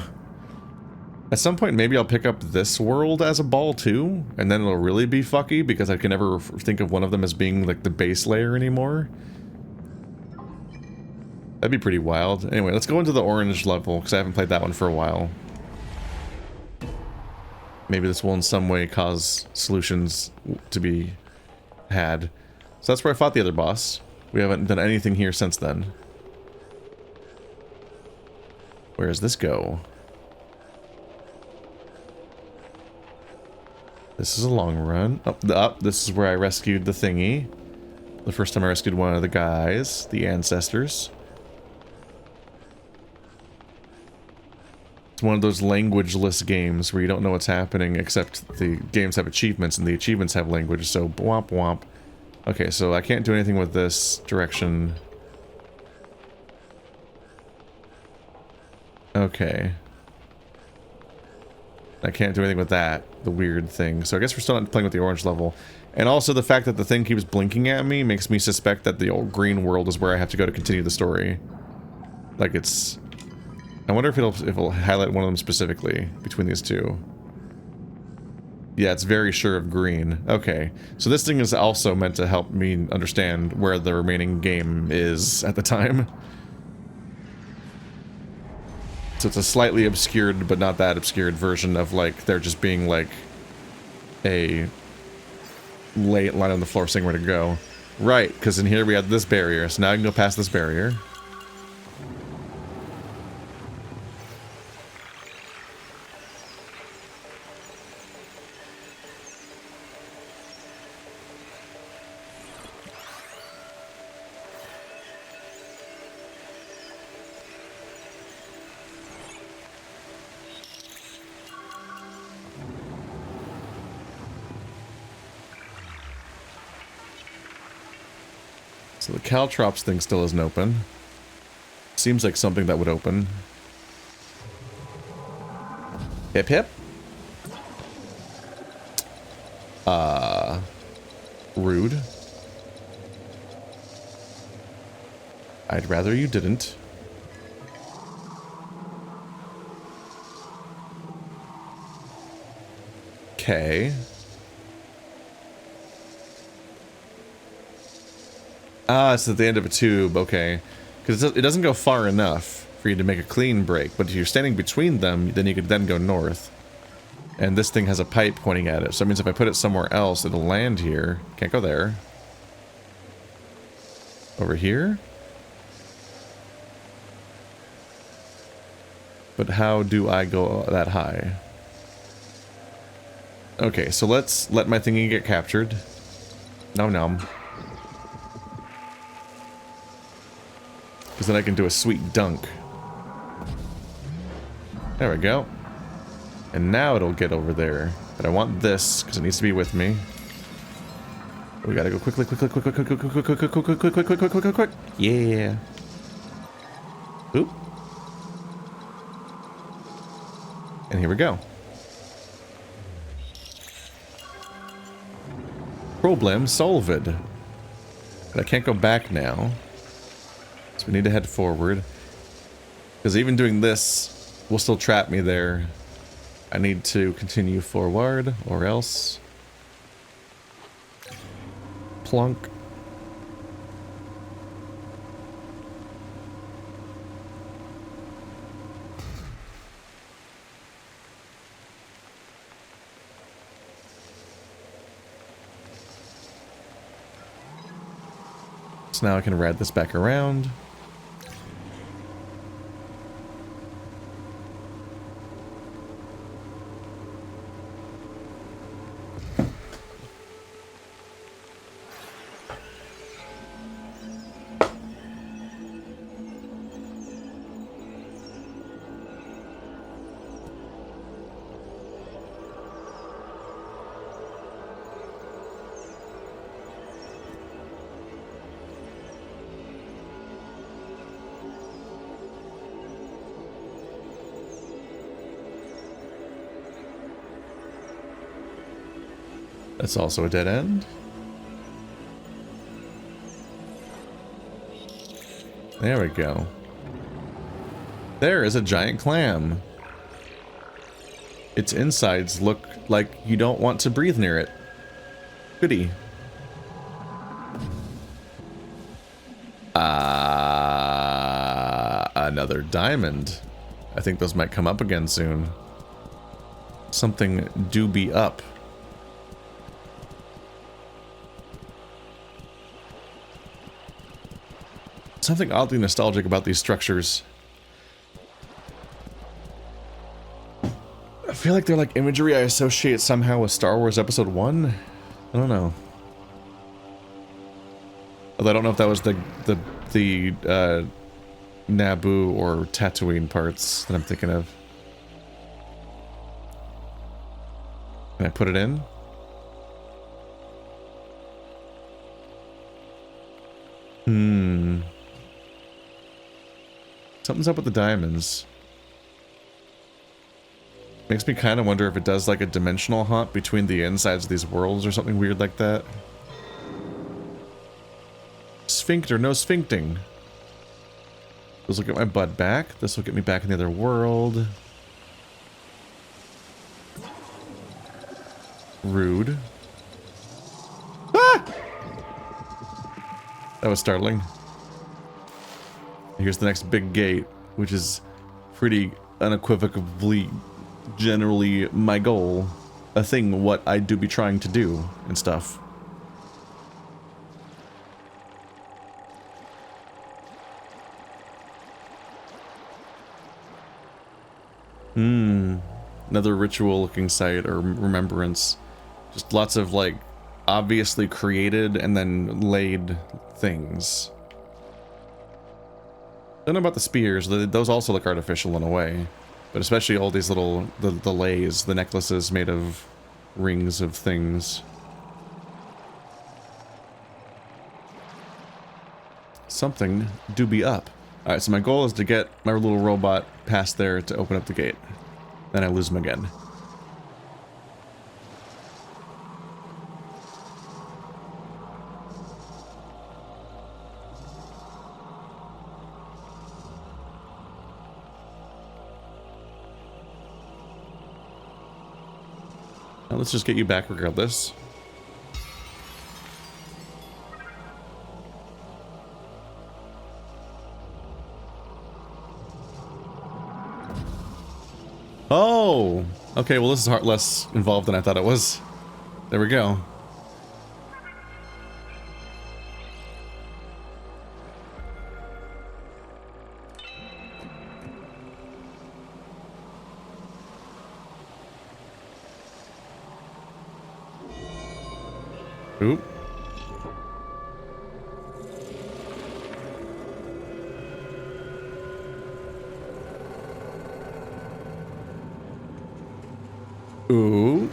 [SPEAKER 1] At some point, maybe I'll pick up this world as a ball too, and then it'll really be fucky because I can never think of one of them as being like the base layer anymore. That'd be pretty wild. Anyway, let's go into the orange level because I haven't played that one for a while. Maybe this will in some way cause solutions to be had. So that's where I fought the other boss. We haven't done anything here since then. Where does this go? This is a long run. Up, this is where I rescued the thingy. The first time I rescued one of the guys, the ancestors. It's one of those languageless games where you don't know what's happening except the games have achievements and the achievements have language, so womp womp. Okay, so I can't do anything with this direction. Okay. I can't do anything with that, the weird thing. So I guess we're still not playing with the orange level. And also the fact that the thing keeps blinking at me makes me suspect that the old green world is where I have to go to continue the story. Like it's... I wonder if it'll highlight one of them specifically between these two. Yeah, it's very sure of green. Okay. So this thing is also meant to help me understand where the remaining game is at the time. So it's a slightly obscured, but not that obscured version of, like, there just being, like, a line on the floor saying where to go. Right, because in here we have this barrier, so now I can go past this barrier. So the Caltrops thing still isn't open. Seems like something that would open. Hip hip? Rude. I'd rather you didn't. Okay. Ah, it's at the end of a tube, okay. Because it doesn't go far enough for you to make a clean break, but if you're standing between them, then you could then go north. And this thing has a pipe pointing at it, so that means if I put it somewhere else, it'll land here. Can't go there. Over here? But how do I go that high? Okay, so let's let my thingy get captured. Nom nom. Because then I can do a sweet dunk. There we go. And now it'll get over there. But I want this, because it needs to be with me. We gotta go quickly, quickly, quick, quick, quick, quick, quick, quick, quick, quick, quick, quick, quick, quick, quick, quick, quick, quick. Yeah. Oop. And here we go. Problem solved. But I can't go back now. So we need to head forward. Because even doing this will still trap me there. I need to continue forward, or else... Plunk. So now I can ride this back around. That's also a dead end. There we go. There is a giant clam. Its insides look like you don't want to breathe near it. Goody. Another diamond. I think those might come up again soon. Something do be up. Something oddly nostalgic about these structures. I feel like they're like imagery I associate somehow with Star Wars Episode 1. I don't know. Although I don't know if that was the Naboo or Tatooine parts that I'm thinking of. Can I put it in? Something's up with the diamonds. Makes me kind of wonder if it does like a dimensional hop between the insides of these worlds or something weird like that. Sphincter, no sphincting. This will get my butt back. This will get me back in the other world. Rude. Ah! That was startling. Here's the next big gate, which is pretty unequivocally generally my goal. A thing what I do be trying to do and stuff. Another ritual looking site or remembrance. Just lots of like obviously created and then laid things. Don't know about the spears. Those also look artificial in a way. But especially all these little, the lays, the necklaces made of rings of things. Something do be up. Alright, so my goal is to get my little robot past there to open up the gate. Then I lose him again. Now let's just get you back regardless. Oh! Okay, well this is less involved than I thought it was. There we go. Oop. Ooh.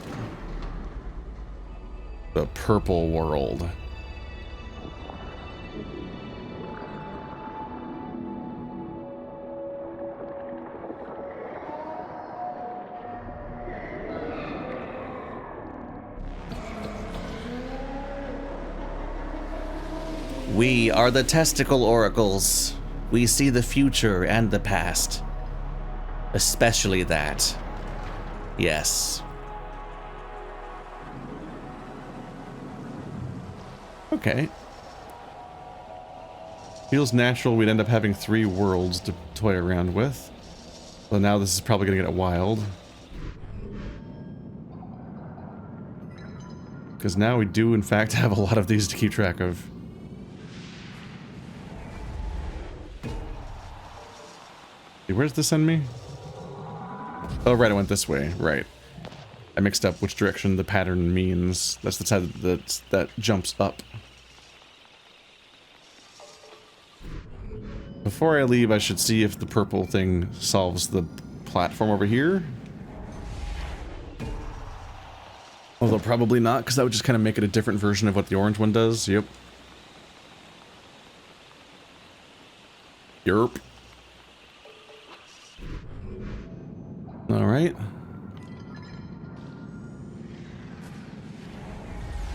[SPEAKER 1] The purple world.
[SPEAKER 2] We are the testicle oracles. We see the future and the past. Especially that. Yes.
[SPEAKER 1] Okay. Feels natural we'd end up having 3 worlds to toy around with. Well, now this is probably gonna get wild. Because now we do, in fact, have a lot of these to keep track of. Where's this send me? Oh, right, I went this way. Right. I mixed up which direction the pattern means. That's the side that jumps up. Before I leave, I should see if the purple thing solves the platform over here. Although probably not, because that would just kind of make it a different version of what the orange one does. Yep. Yerp. All right.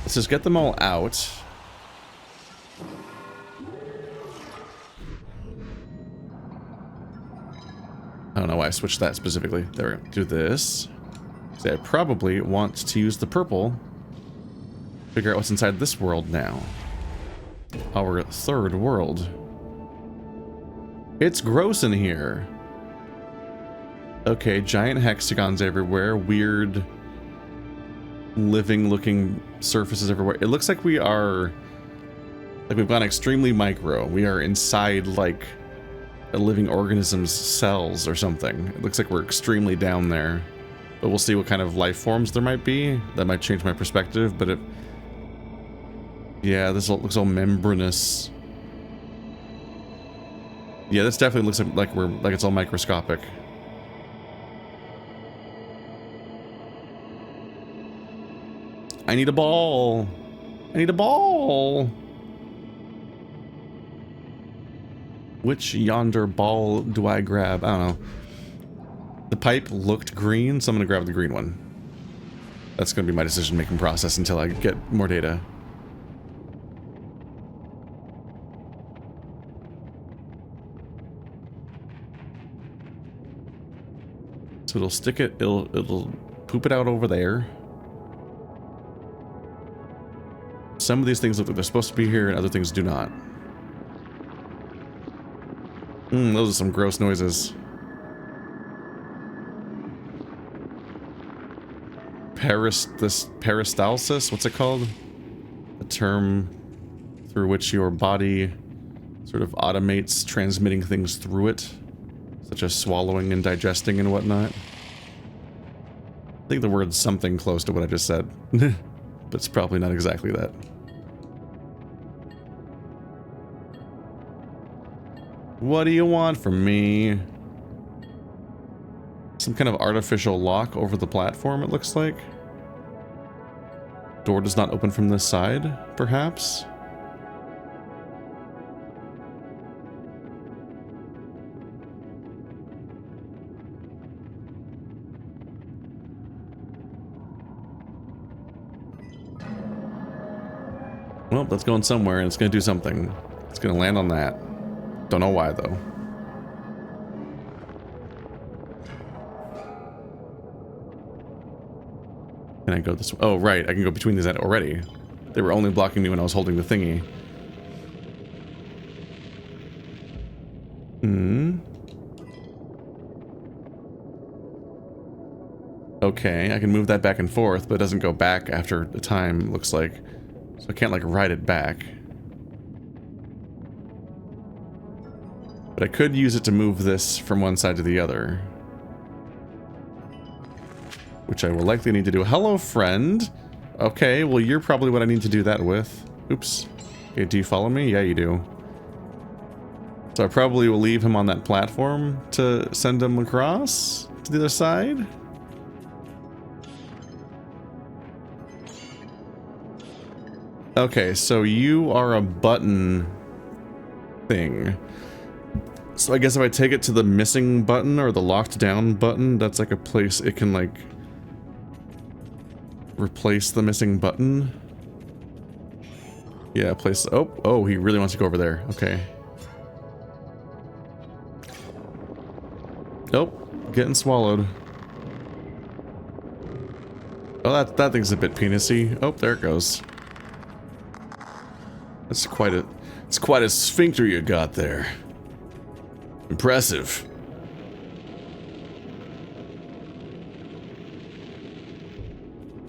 [SPEAKER 1] Let's just get them all out. I don't know why I switched that specifically. There we go. Do this. So I probably want to use the purple. Figure out what's inside this world now. Our third world. It's gross in here. Okay, giant hexagons everywhere. Weird living looking surfaces everywhere. It looks like we are... like we've gone extremely micro. We are inside like a living organism's cells or something. It looks like we're extremely down there. But we'll see what kind of life forms there might be. That might change my perspective, but it... yeah, this looks all membranous. Yeah, this definitely looks like we're... like it's all microscopic. I need a ball! I need a ball! Which yonder ball do I grab? I don't know. The pipe looked green, so I'm gonna grab the green one. That's gonna be my decision-making process until I get more data. So it'll stick it, it'll poop it out over there. Some of these things look like they're supposed to be here, and other things do not. Those are some gross noises. Peristalsis? What's it called? A term through which your body sort of automates transmitting things through it, such as swallowing and digesting and whatnot. I think the word's something close to what I just said, but it's probably not exactly that. What do you want from me? Some kind of artificial lock over the platform, it looks like. Door does not open from this side, perhaps? Well, that's going somewhere, and it's going to do something. It's going to land on that. Don't know why, though. Can I go this way? Oh, right. I can go between these already. They were only blocking me when I was holding the thingy. Okay, I can move that back and forth, but it doesn't go back after a time, looks like. So I can't, like, ride it back. But I could use it to move this from one side to the other. Which I will likely need to do. Hello, friend! Okay, well, you're probably what I need to do that with. Oops. Okay, do you follow me? Yeah, you do. So I probably will leave him on that platform to send him across to the other side. Okay, so you are a button thing. So I guess if I take it to the missing button or the locked down button, that's like a place it can like replace the missing button. Yeah, place. Oh, he really wants to go over there. Okay. Nope, getting swallowed. Oh, that thing's a bit penisy. Oh, there it goes. It's quite a sphincter you got there. Impressive.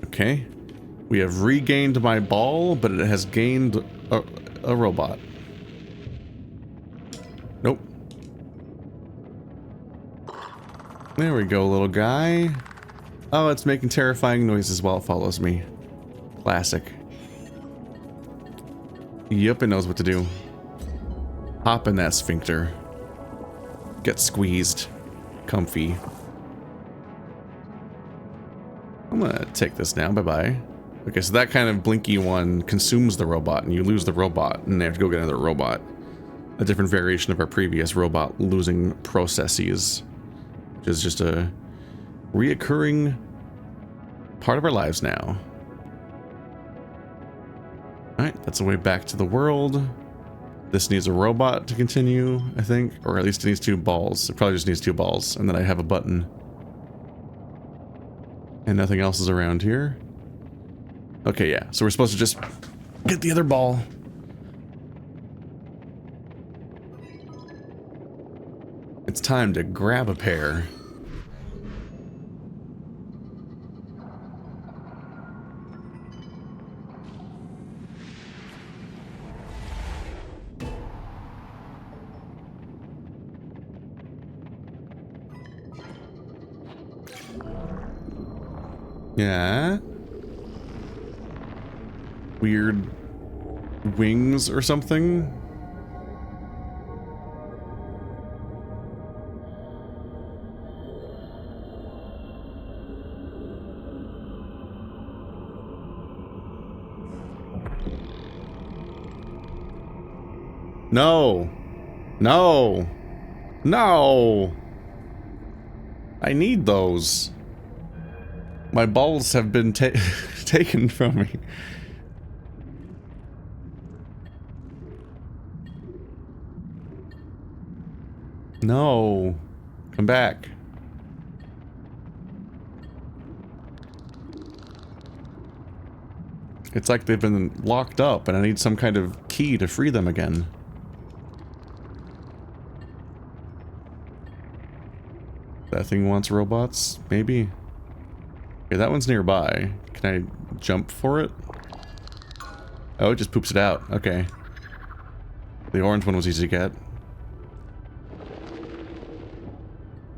[SPEAKER 1] Okay. We have regained my ball, but it has gained a robot. Nope. There we go, little guy. Oh, it's making terrifying noises while it follows me. Classic. Yep, it knows what to do. Hop in that sphincter. Get squeezed. Comfy. I'm gonna take this now. Bye-bye. Okay, so that kind of blinky one consumes the robot, and you lose the robot, and they have to go get another robot. A different variation of our previous robot losing processes. Which is just a reoccurring part of our lives now. Alright, that's a way back to the world. This needs a robot to continue, I think. Or at least it needs 2 balls. It probably just needs 2 balls. And then I have a button. And nothing else is around here. Okay, yeah. So we're supposed to just get the other ball. It's time to grab a pair. Yeah. Weird wings or something. No. No. No. I need those. My balls have been taken from me. No. Come back. It's like they've been locked up and I need some kind of key to free them again. That thing wants robots? Maybe? Okay, that one's nearby. Can I jump for it? Oh, it just poops it out. Okay. The orange one was easy to get.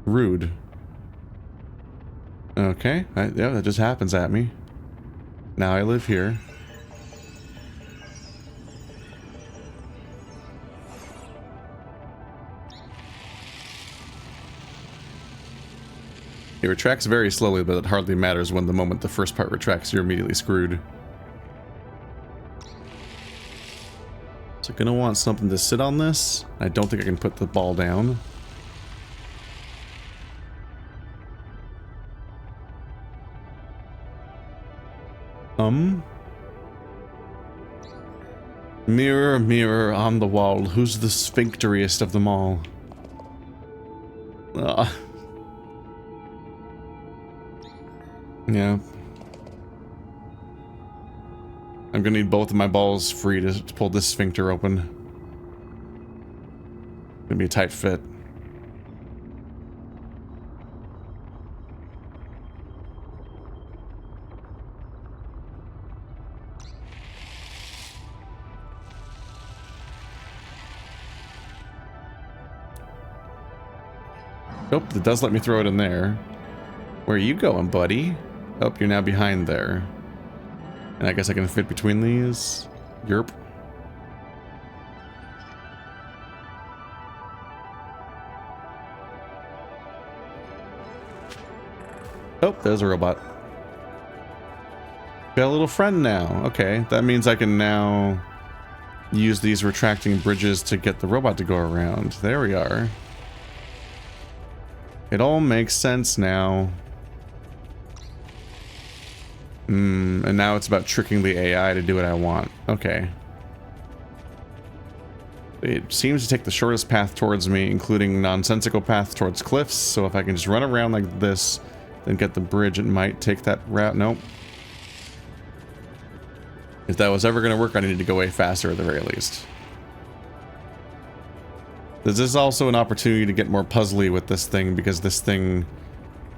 [SPEAKER 1] Rude. Okay. Yeah, that just happens at me. Now I live here. It retracts very slowly, but it hardly matters when the moment the first part retracts, you're immediately screwed. So gonna want something to sit on this. I don't think I can put the ball down. Mirror, mirror on the wall, who's the sphincteriest of them all? Yeah. I'm gonna need both of my balls free to pull this sphincter open. Gonna be a tight fit. Oh, it does let me throw it in there. Where are you going, buddy? Oh, you're now behind there. And I guess I can fit between these. Yerp. Oh, there's a robot. Got a little friend now. Okay, that means I can now use these retracting bridges to get the robot to go around. There we are. It all makes sense now. And now it's about tricking the AI to do what I want. Okay. It seems to take the shortest path towards me, including nonsensical path towards cliffs, so if I can just run around like this, then get the bridge, it might take that route. Nope. If that was ever going to work, I needed to go way faster at the very least. This is also an opportunity to get more puzzly with this thing, because this thing...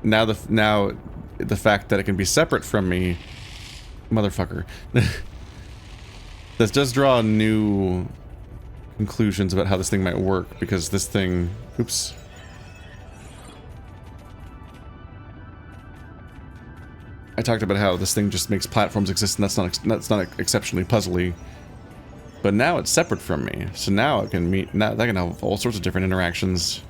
[SPEAKER 1] Now the fact that it can be separate from me... Motherfucker. This does draw new conclusions about how this thing might work, because this thing... Oops. I talked about how this thing just makes platforms exist, and that's not exceptionally puzzly. But now it's separate from me, so now it can meet. Now that can have all sorts of different interactions.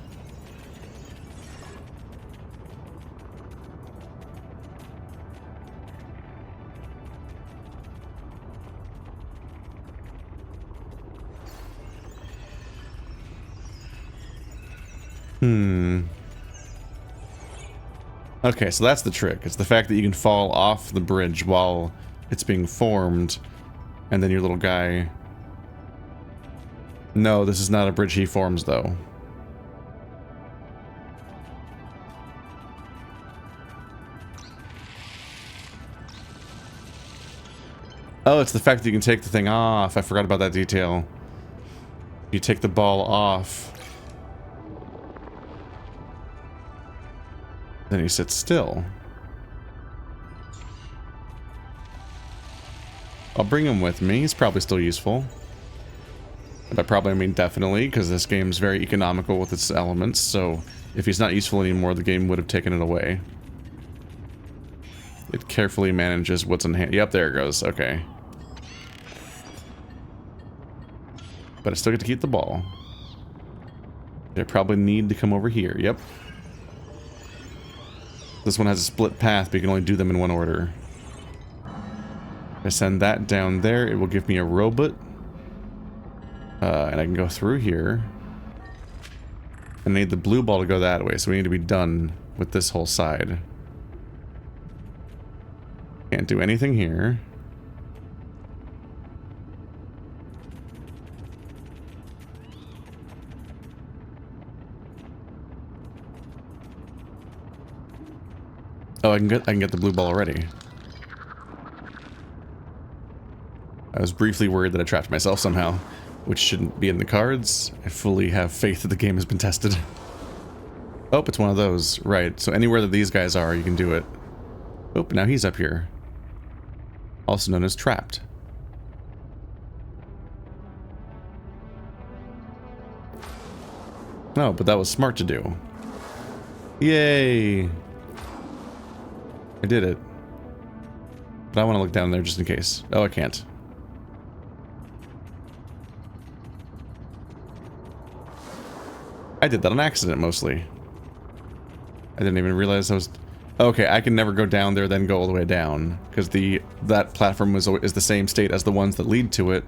[SPEAKER 1] Okay, so that's the trick. It's the fact that you can fall off the bridge while it's being formed, And then your little guy. No, this is not a bridge he forms, though. Oh, it's the fact that you can take the thing off. I forgot about that detail. You take the ball off. Then he sits still. I'll bring him with me. He's probably still useful. By probably I mean definitely, because this game's very economical with its elements, so if he's not useful anymore, the game would have taken it away. It carefully manages what's in hand. Yep, there it goes. Okay. But I still get to keep the ball. I probably need to come over here. Yep. This one has a split path, but you can only do them in one order. If I send that down there, it will give me a robot. And I can go through here. I need the blue ball to go that way, so we need to be done with this whole side. Can't do anything here. Oh, I can get the blue ball already. I was briefly worried that I trapped myself somehow, which shouldn't be in the cards. I fully have faith that the game has been tested. Oh, it's one of those. Right, so anywhere that these guys are, you can do it. Oh, now he's up here. Also known as trapped. No, but that was smart to do. Yay! I did it. But I want to look down there just in case. Oh, I can't. I did that on accident, mostly. I didn't even realize I was... Okay, I can never go down there, then go all the way down. Because that platform is the same state as the ones that lead to it.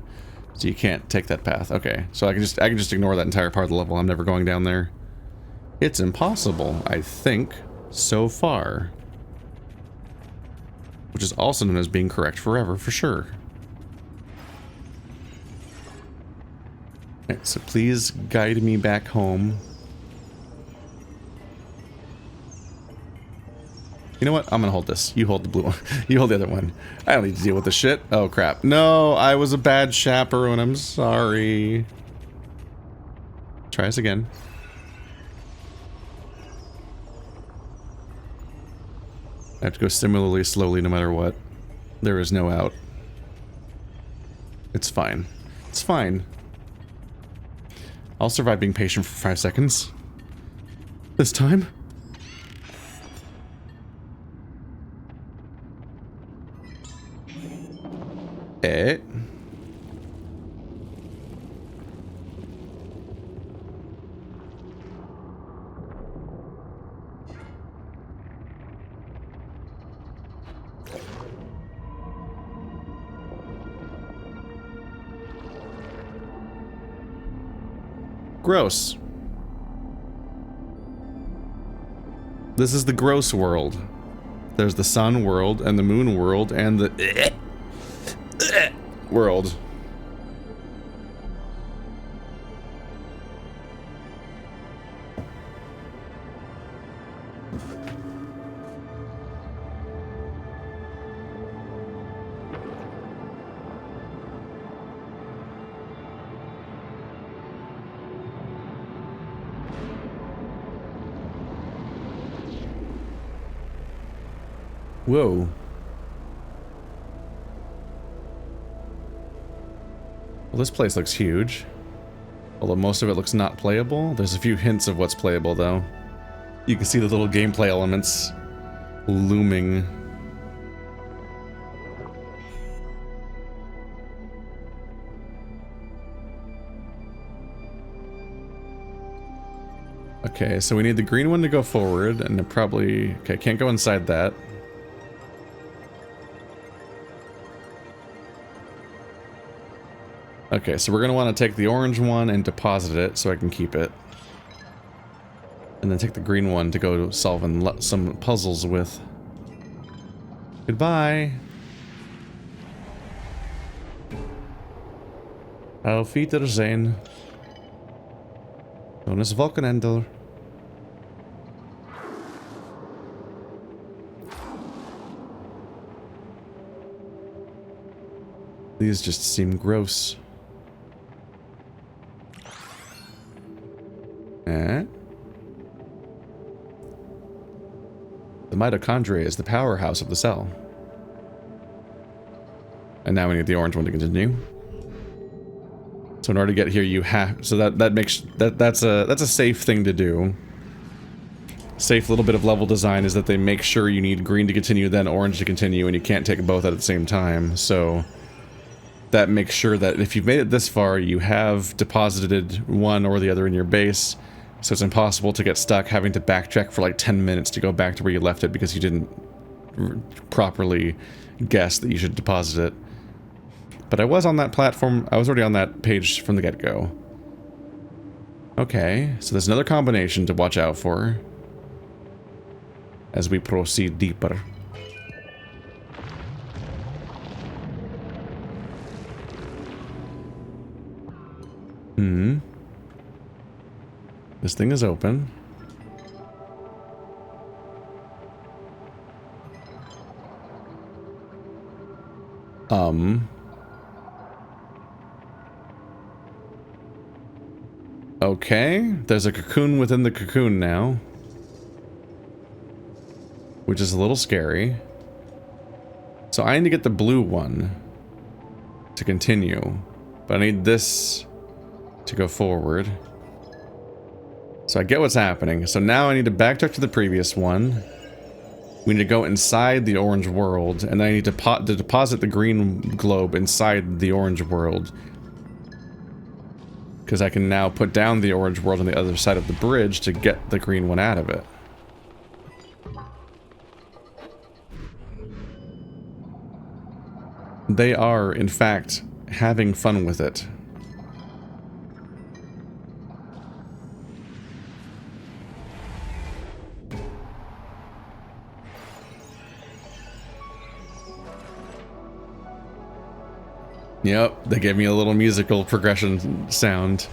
[SPEAKER 1] So you can't take that path. Okay, so I can just ignore that entire part of the level. I'm never going down there. It's impossible, I think, so far. Which is also known as being correct forever, for sure. Okay, so please guide me back home. You know what? I'm gonna hold this. You hold the blue one. You hold the other one. I don't need to deal with this shit. Oh, crap. No, I was a bad chaperone. I'm sorry. Try this again. I have to go similarly slowly no matter what. There is no out. It's fine. It's fine. I'll survive being patient for 5 seconds. This time. Eh. Gross. This is the gross world. There's the sun world and the moon world and the world. Whoa. Well, this place looks huge. Although most of it looks not playable. There's a few hints of what's playable, though. You can see the little gameplay elements looming. Okay, so we need the green one to go forward, and it probably... Okay, can't go inside that. Okay, so we're going to want to take the orange one and deposit it so I can keep it. And then take the green one to go solving some puzzles with. Auf Wiedersehen. Schönes Wochenende. These just seem gross. The mitochondria is the powerhouse of the cell. And now we need the orange one to continue. So in order to get here, you have... So that makes... That's a safe thing to do. Safe little bit of level design is that they make sure you need green to continue, then orange to continue, and you can't take both at the same time. So that makes sure that if you've made it this far, you have deposited one or the other in your base. So it's impossible to get stuck having to backtrack for like 10 minutes to go back to where you left it because you didn't properly guess that you should deposit it. But I was on that platform. I was already on that page from the get-go. Okay, so there's another combination to watch out for as we proceed deeper. This thing is open. Okay, there's a cocoon within the cocoon now, which is a little scary. So I need to get the blue one to continue, but I need this to go forward. So I get what's happening. So now I need to backtrack to the previous one. We need to go inside the orange world, and then I need to deposit the green globe inside the orange world. Because I can now put down the orange world on the other side of the bridge to get the green one out of it. They are, in fact, having fun with it. Yep, they gave me a little musical progression sound.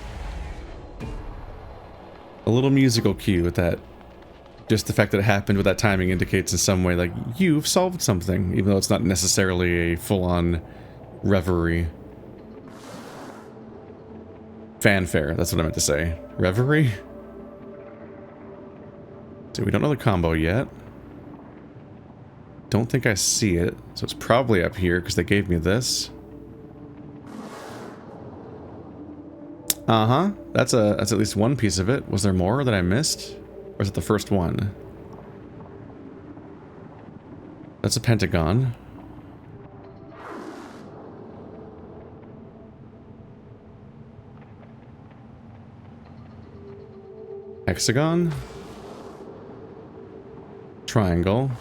[SPEAKER 1] A little musical cue with that. Just the fact that it happened with that timing indicates in some way, like, you've solved something, even though it's not necessarily a full-on reverie. Fanfare, that's what I meant to say. Reverie? So we don't know the combo yet. Don't think I see it, so it's probably up here, because they gave me this. Uh-huh. That's at least one piece of it. Was there more that I missed? Or is it the first one? That's a pentagon. Hexagon. Triangle.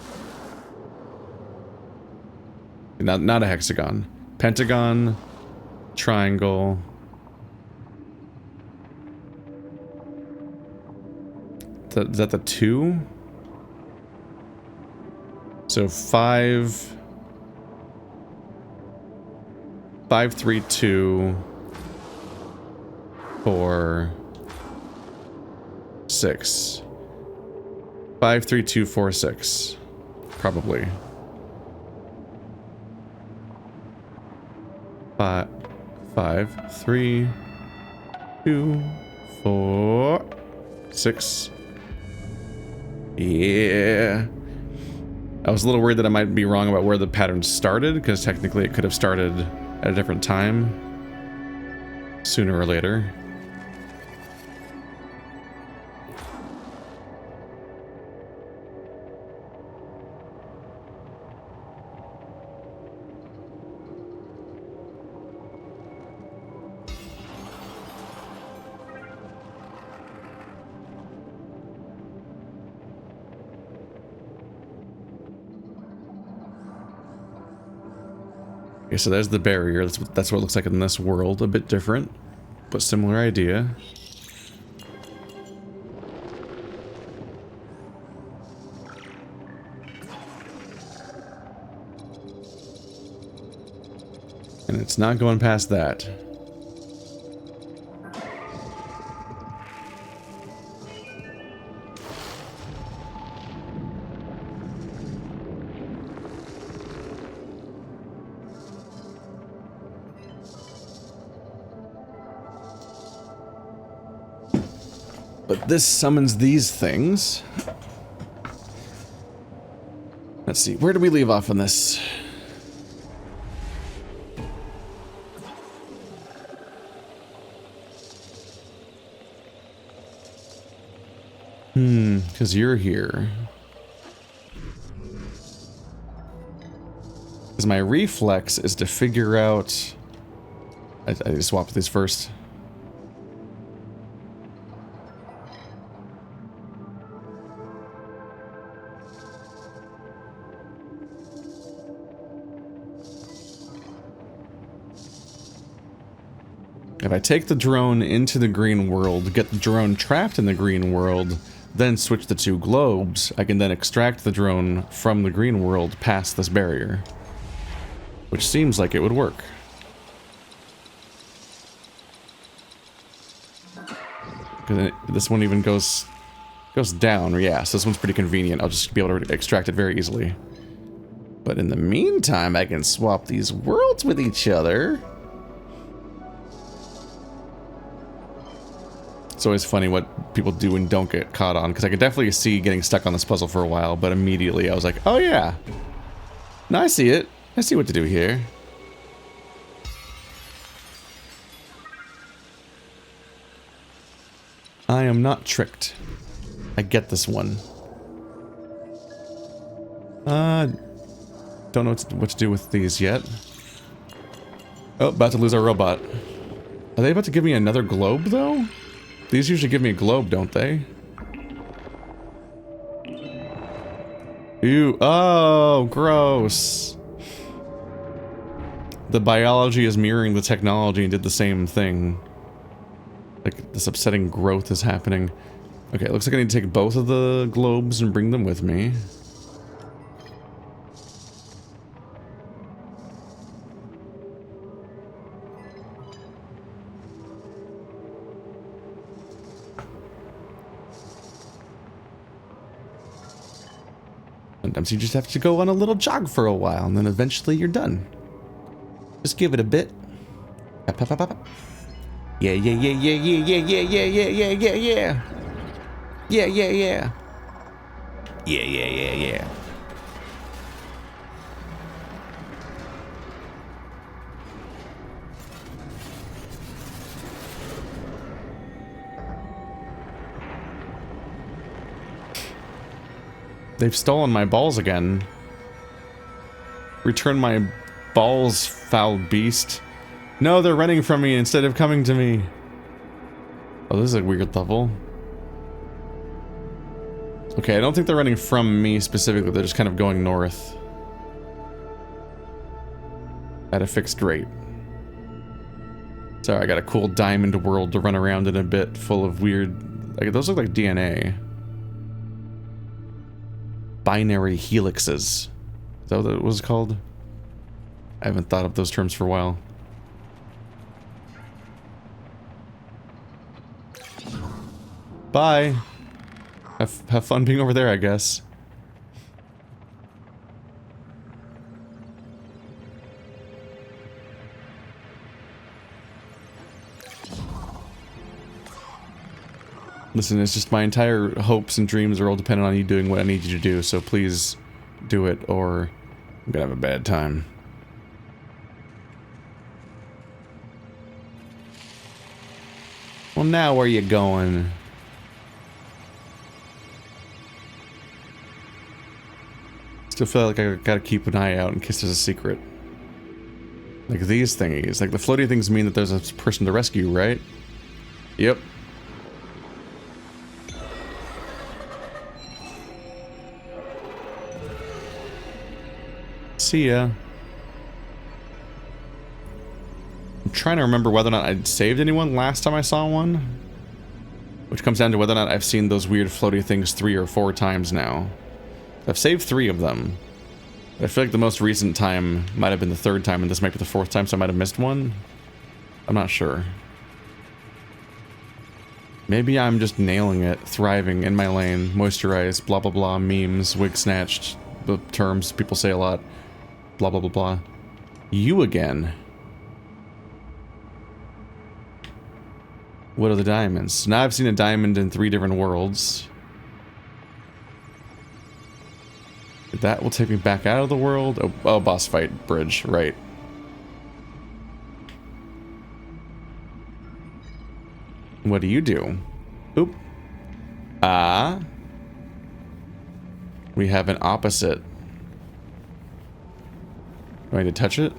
[SPEAKER 1] Not a hexagon. Pentagon. Triangle. Is that the 2? So 5, 5, 3, 2, 4, 6. 5, 3, 2, 4, 6. Probably. 5, 3, 2, 4, 6. Yeah. I was a little worried that I might be wrong about where the pattern started, because technically it could have started at a different time. Sooner or later. Okay, so there's the barrier. That's what it looks like in this world. A bit different, but similar idea. And it's not going past that. But this summons these things. Let's see, where do we leave off on this? Because you're here. Because my reflex is to figure out... I just swapped these first. If I take the drone into the green world, get the drone trapped in the green world, then switch the two globes, I can then extract the drone from the green world past this barrier. Which seems like it would work. This one even goes down, yeah, so this one's pretty convenient. I'll just be able to extract it very easily. But in the meantime, I can swap these worlds with each other. It's always funny what people do and don't get caught on, because I could definitely see getting stuck on this puzzle for a while, but immediately I was like, oh yeah. No, I see it. I see what to do here. I am not tricked. I get this one. Don't know what to do with these yet. Oh, about to lose our robot. Are they about to give me another globe, though? These usually give me a globe, don't they? Ew. Oh, gross. The biology is mirroring the technology and did the same thing. Like, this upsetting growth is happening. Okay, it looks like I need to take both of the globes and bring them with me. Sometimes you just have to go on a little jog for a while, and then eventually you're done. Just give it a bit. Yeah, yeah, yeah, yeah, yeah, yeah, yeah, yeah, yeah, yeah, yeah. Yeah, yeah, yeah. Yeah, yeah, yeah, yeah. They've stolen my balls again. Return my balls, foul beast. No, they're running from me instead of coming to me. Oh, this is a weird level. Okay, I don't think they're running from me specifically. They're just kind of going north. At a fixed rate. Sorry, I got a cool diamond world to run around in a bit, full of weird... Like, those look like DNA. Binary helixes. Is that what it was called? I haven't thought of those terms for a while. Bye. Have fun being over there, I guess. Listen, it's just my entire hopes and dreams are all dependent on you doing what I need you to do, so please do it or I'm gonna have a bad time. Well, now where you going? Still feel like I gotta keep an eye out in case there's a secret. Like these thingies. Like the floaty things mean that there's a person to rescue, right? Yep. See ya. I'm trying to remember whether or not I'd saved anyone last time I saw one. Which comes down to whether or not I've seen those weird floaty things 3 or 4 times now. I've saved 3 of them. I feel like the most recent time might have been the 3rd time, and this might be the 4th time, so I might have missed one. I'm not sure. Maybe I'm just nailing it, thriving in my lane, moisturized, blah blah blah, memes, wig snatched, the terms people say a lot, blah blah blah blah. You again. What are the diamonds? So now I've seen a diamond in 3 different worlds. That will take me back out of the world. Oh, boss fight bridge, right. What do you do? Oop. Ah. We have an opposite. Do I need to touch it?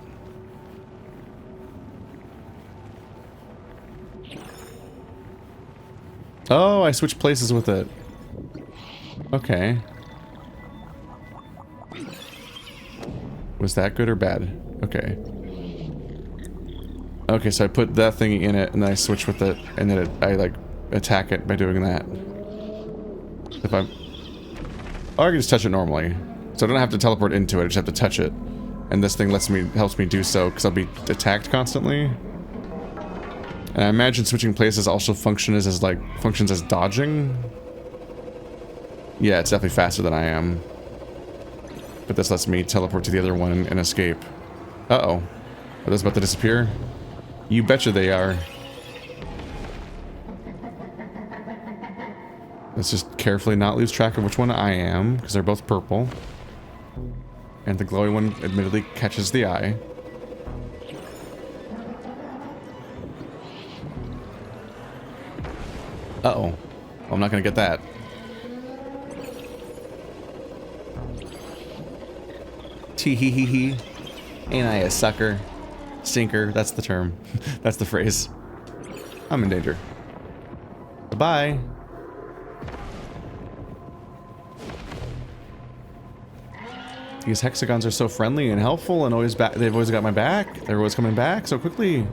[SPEAKER 1] Oh, I switched places with it. Okay. Was that good or bad? Okay. Okay, so I put that thing in it, and then I switch with it, and then I like attack it by doing that. If I'm... Oh, I can just touch it normally. So I don't have to teleport into it, I just have to touch it. And this thing helps me do so, because I'll be attacked constantly. And I imagine switching places also functions as dodging. Yeah, it's definitely faster than I am. But this lets me teleport to the other one and escape. Uh-oh. Are those about to disappear? You betcha they are. Let's just carefully not lose track of which one I am, because they're both purple. And the glowy one admittedly catches the eye. Uh-oh. Well, I'm not gonna get that. Tee-hee-hee-hee. Ain't I a sucker? Stinker, that's the term. That's the phrase. I'm in danger. Bye-bye. These hexagons are so friendly and helpful and they've always got my back. They're always coming back so quickly.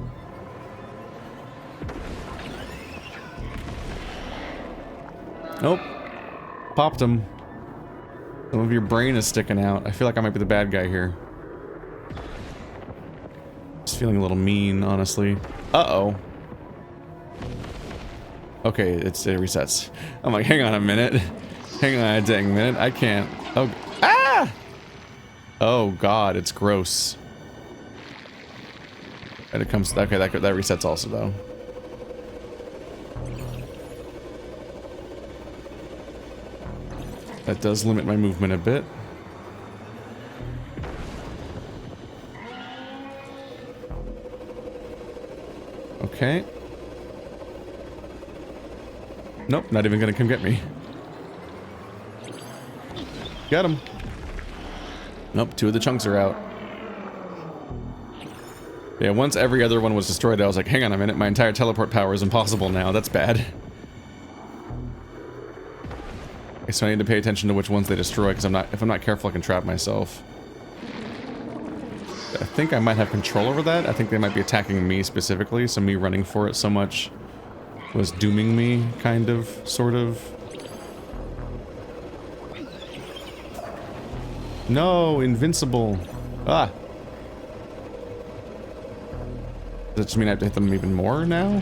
[SPEAKER 1] Nope. Popped him. Some of your brain is sticking out. I feel like I might be the bad guy here. Just feeling a little mean, honestly. Uh-oh. Okay, it resets. I'm like, hang on a minute. Hang on a dang minute. I can't. Oh, ah! Oh god, it's gross. And it comes. Okay, that resets also though. That does limit my movement a bit. Okay. Nope, not even gonna come get me. Got him. Nope, 2 of the chunks are out. Yeah, once every other one was destroyed, I was like, hang on a minute, my entire teleport power is impossible now. That's bad. Okay, so I need to pay attention to which ones they destroy, because if I'm not careful, I can trap myself. I think I might have control over that. I think they might be attacking me specifically, so me running for it so much was dooming me, kind of, sort of. No, invincible. Ah. Does that just mean I have to hit them even more now?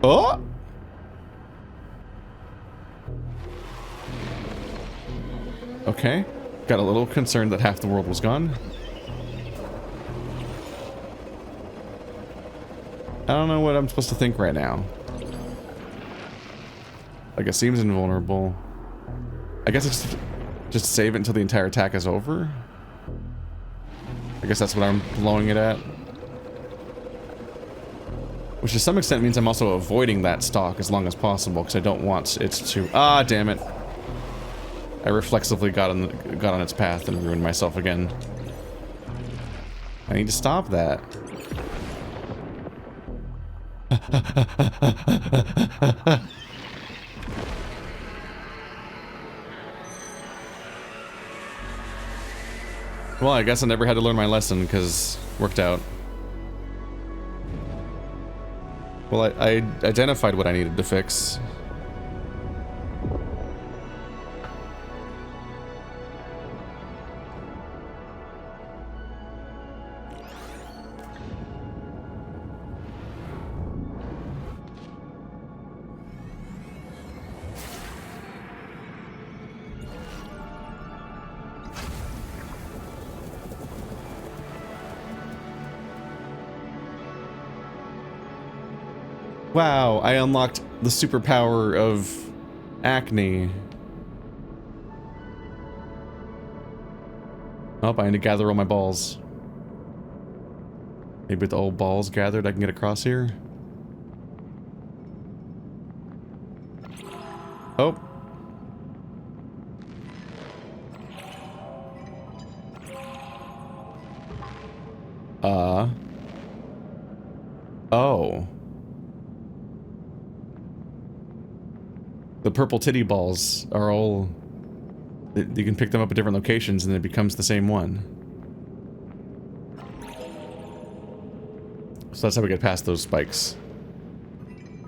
[SPEAKER 1] Oh! Okay. Got a little concerned that half the world was gone. I don't know what I'm supposed to think right now. Like, it seems invulnerable. I guess it's just save it until the entire attack is over. I guess that's what I'm blowing it at. Which to some extent means I'm also avoiding that stock as long as possible, because I don't want it to... Ah, damn it. I reflexively got on its path and ruined myself again. I need to stop that. Well, I guess I never had to learn my lesson, because it worked out. Well, I identified what I needed to fix. Wow, I unlocked the superpower of acne. Oh, I need to gather all my balls. Maybe with all balls gathered I can get across here? Oh. Oh. The purple titty balls are all... You can pick them up at different locations and it becomes the same one. So that's how we get past those spikes.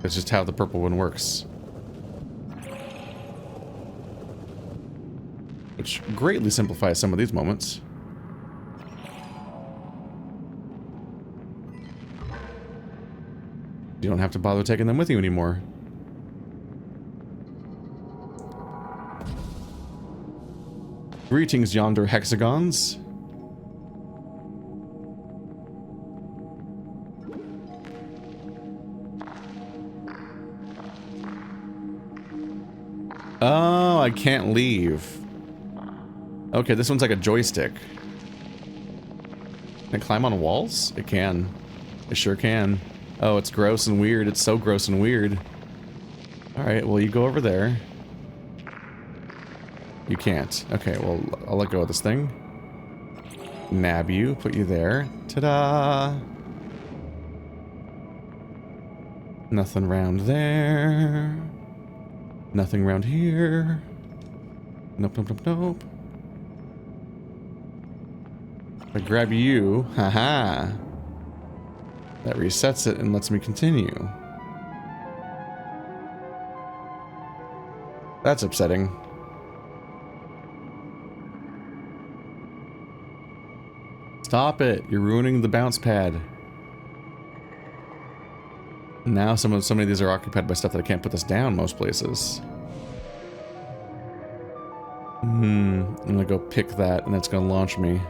[SPEAKER 1] That's just how the purple one works. Which greatly simplifies some of these moments. You don't have to bother taking them with you anymore. Greetings, yonder hexagons. Oh, I can't leave. Okay, this one's like a joystick. Can it climb on walls? It can. It sure can. Oh, it's gross and weird. It's so gross and weird. Alright, well, you go over there. You can't. Okay, well, I'll let go of this thing. Nab you, put you there. Ta-da! Nothing round there. Nothing round here. Nope, nope, nope, nope. If I grab you, haha. That resets it and lets me continue. That's upsetting. Stop it! You're ruining the bounce pad. Now so many of these are occupied by stuff that I can't put this down most places. I'm gonna go pick that and that's gonna launch me.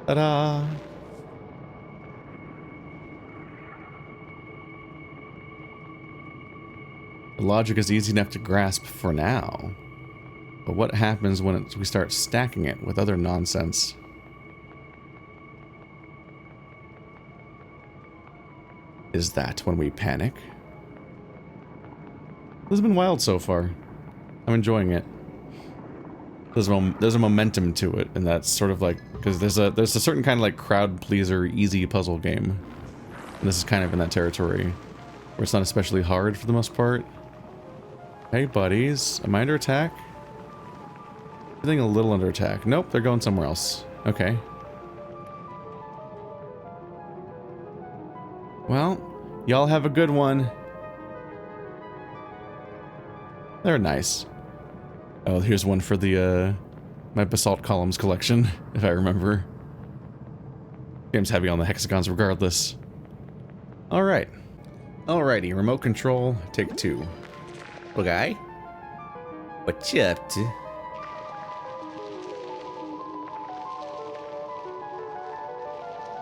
[SPEAKER 1] Ta-da! The logic is easy enough to grasp for now. But what happens when we start stacking it with other nonsense? Is that when we panic? This has been wild so far. I'm enjoying it. There's a momentum to it, and that's sort of like, because there's a certain kind of like crowd pleaser easy puzzle game, and this is kind of in that territory where it's not especially hard for the most part. Hey buddies, am I under attack? I think a little under attack. Nope, they're going somewhere else. Okay. Well, y'all have a good one. They're nice. Oh, here's one for the, my basalt columns collection, if I remember. Game's heavy on the hexagons regardless. Alright. Alrighty, remote control, take 2. Okay. What you up to?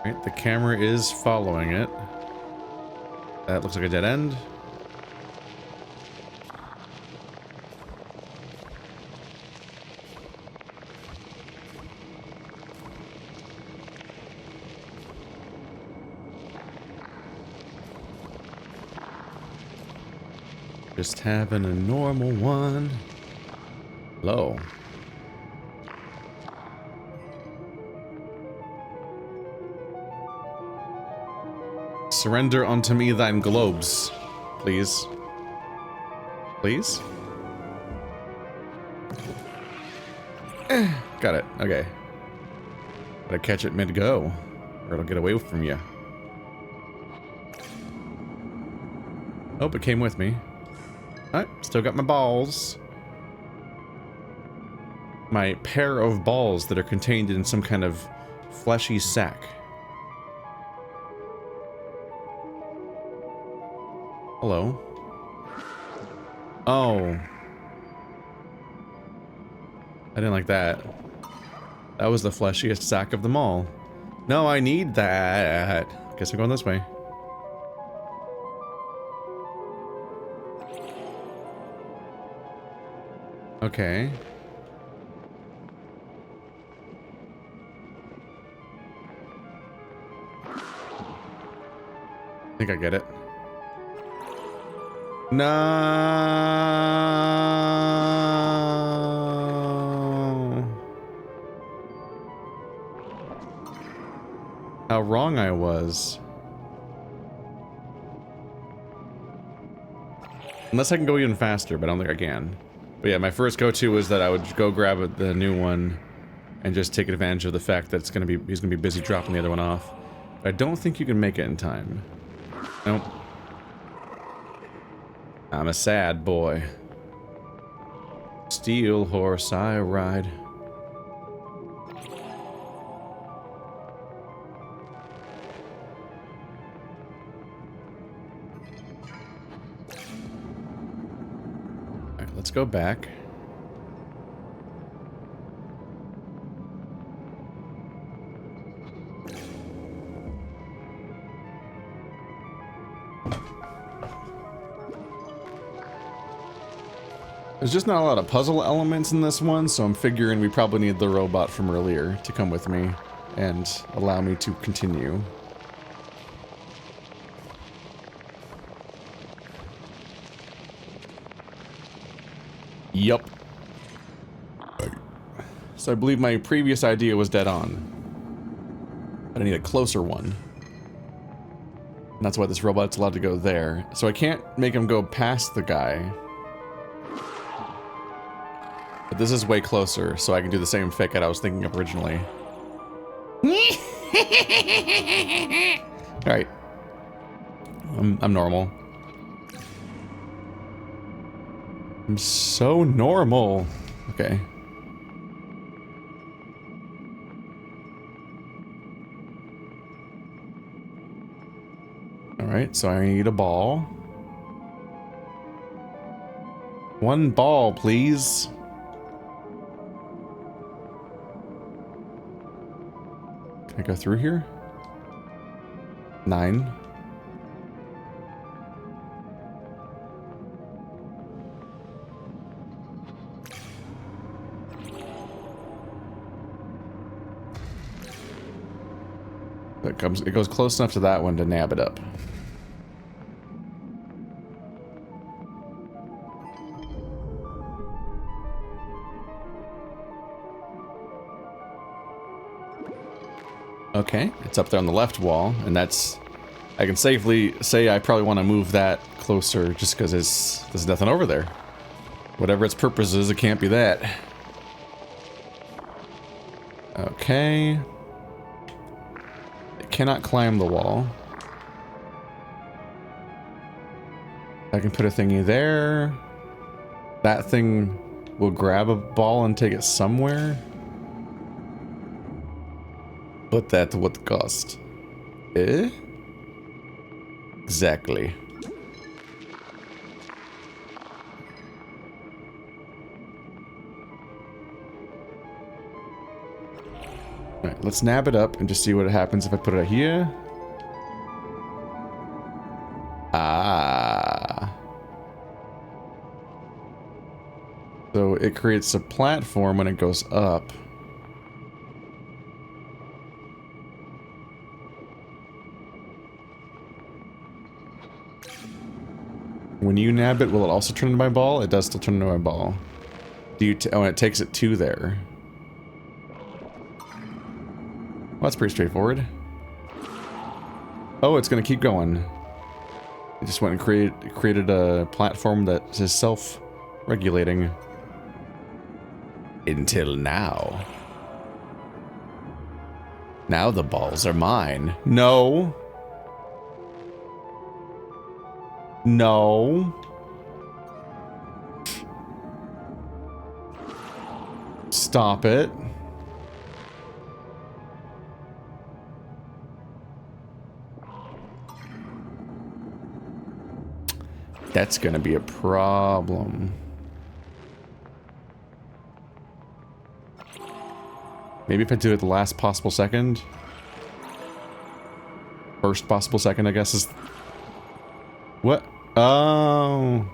[SPEAKER 1] Alright, the camera is following it. That looks like a dead end. Just having a normal one. Hello. Surrender unto me thine globes, please. Please? Got it. Okay. Gotta catch it mid-go, or it'll get away from you. Oh, it came with me. Alright, still got my balls. My pair of balls that are contained in some kind of fleshy sack. Hello. Oh. I didn't like that. That was the fleshiest sack of them all. No, I need that. guess I'm going this way. Okay. I think I get it. No. How wrong I was. Unless I can go even faster, but I don't think I can. But yeah, my first go-to was that I would go grab the new one and just take advantage of the fact that he's gonna be busy dropping the other one off. I don't think you can make it in time. Nope. I'm a sad boy. Steel horse I ride. Alright, let's go back. There's just not a lot of puzzle elements in this one, so I'm figuring we probably need the robot from earlier to come with me and allow me to continue. Yup. So I believe my previous idea was dead on. But I need a closer one. And that's why this robot's allowed to go there. So I can't make him go past the guy. But this is way closer, so I can do the same fake out I was thinking of originally. Alright. I'm normal. I'm so normal. Okay. Alright, so I need a ball. One ball, please. Can I go through here? 9. It goes close enough to that one to nab it up. Okay, it's up there on the left wall, and that's... I can safely say I probably want to move that closer just because there's nothing over there. Whatever its purpose is, it can't be that. Okay. It cannot climb the wall. I can put a thingy there. That thing will grab a ball and take it somewhere. But at what cost? Eh? Exactly. Alright, let's nab it up and just see what happens if I put it here. Ah. So it creates a platform when it goes up. When you nab it, will it also turn into my ball? It does still turn into my ball. Do you oh, and it takes it to there. Well, that's pretty straightforward. Oh, it's gonna keep going. It just went and created a platform that is self-regulating. Until now. Now the balls are mine. No. No. Stop it. That's gonna be a problem. Maybe if I do it the last possible second.
[SPEAKER 3] First possible second, I guess, is... What? Oh...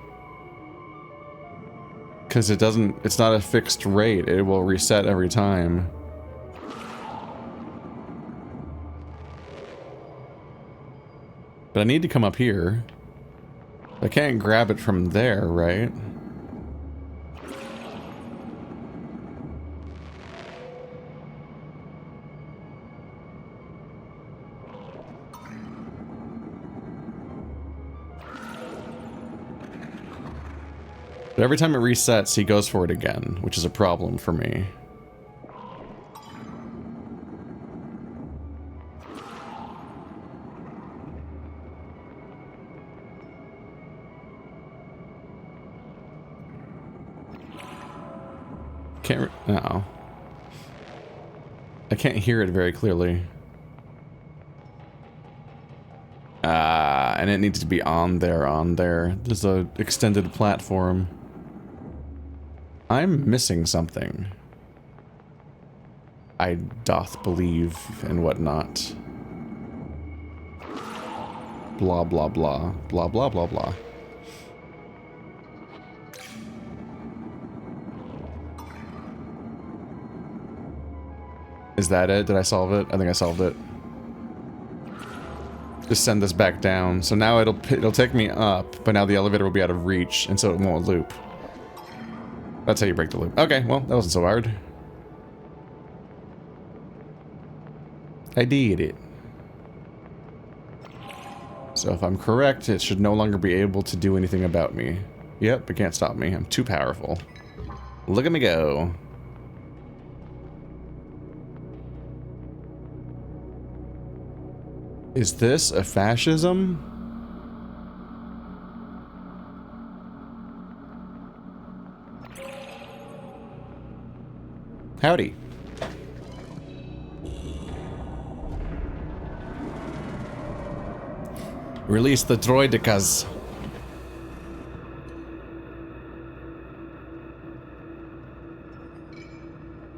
[SPEAKER 3] Because it doesn't... It's not a fixed rate. It will reset every time. But I need to come up here. I can't grab it from there, right? But every time it resets, he goes for it again, which is a problem for me. No. I can't hear it very clearly. And it needs to be on there. There's a extended platform. I'm missing something. I doth believe and whatnot. Blah, blah, blah. Blah, blah, blah, blah. Is that it? Did I solve it? I think I solved it. Just send this back down. So now it'll take me up, but now the elevator will be out of reach, and so it won't loop. That's how you break the loop. Okay, well, that wasn't so hard. I did it. So if I'm correct, it should no longer be able to do anything about me. Yep, it can't stop me. I'm too powerful. Look at me go. Is this a fascism? Howdy. Release the droidicas.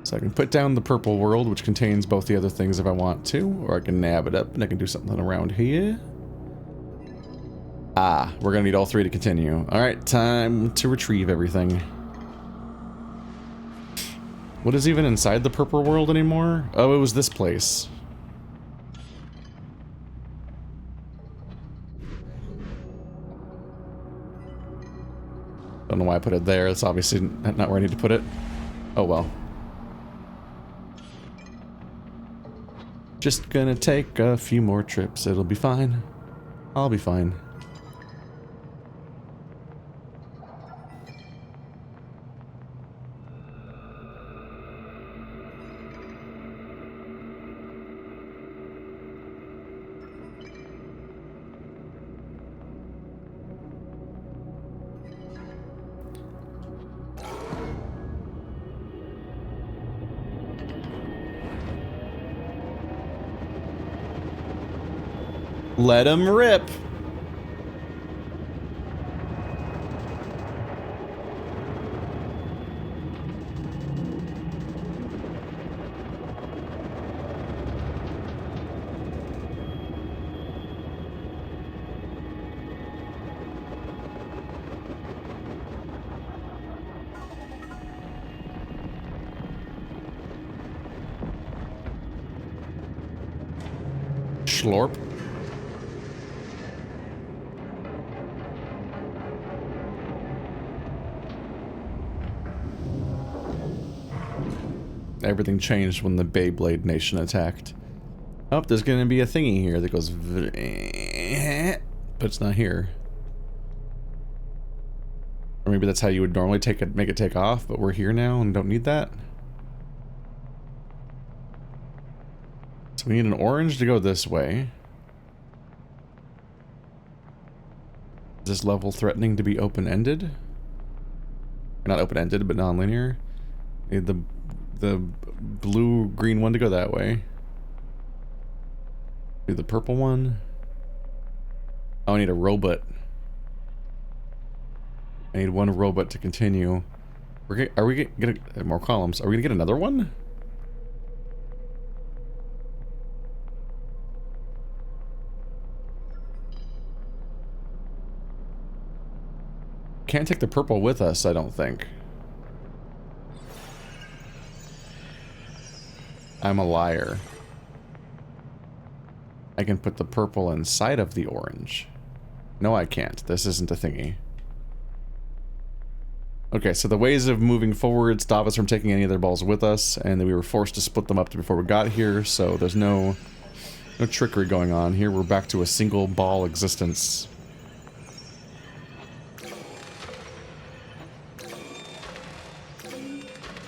[SPEAKER 3] So I can put down the purple world, which contains both the other things if I want to, or I can nab it up and I can do something around here. Ah, we're gonna need all three to continue. Alright, time to retrieve everything. What is even inside the purple world anymore? Oh, it was this place. Don't know why I put it there. It's obviously not where I need to put it. Oh well. Just gonna take a few more trips. It'll be fine. I'll be fine. Let him rip. Schlorp. Everything changed when the Beyblade Nation attacked. Oh, there's gonna be a thingy here that goes... But it's not here. Or maybe that's how you would normally make it take off, but we're here now and don't need that. So we need an orange to go this way. Is this level threatening to be open-ended? Not open-ended, but non-linear. Need the blue-green one to go that way. Do the purple one. Oh, I need a robot. I need one robot to continue. Are we gonna get more columns? Are we gonna get another one? can't take the purple with us, I don't think. I'm a liar. I can put the purple inside of the orange. No, I can't. This isn't a thingy. Okay, so the ways of moving forward stop us from taking any of their balls with us, and then we were forced to split them up before we got here, so there's no trickery going on here. We're back to a single ball existence.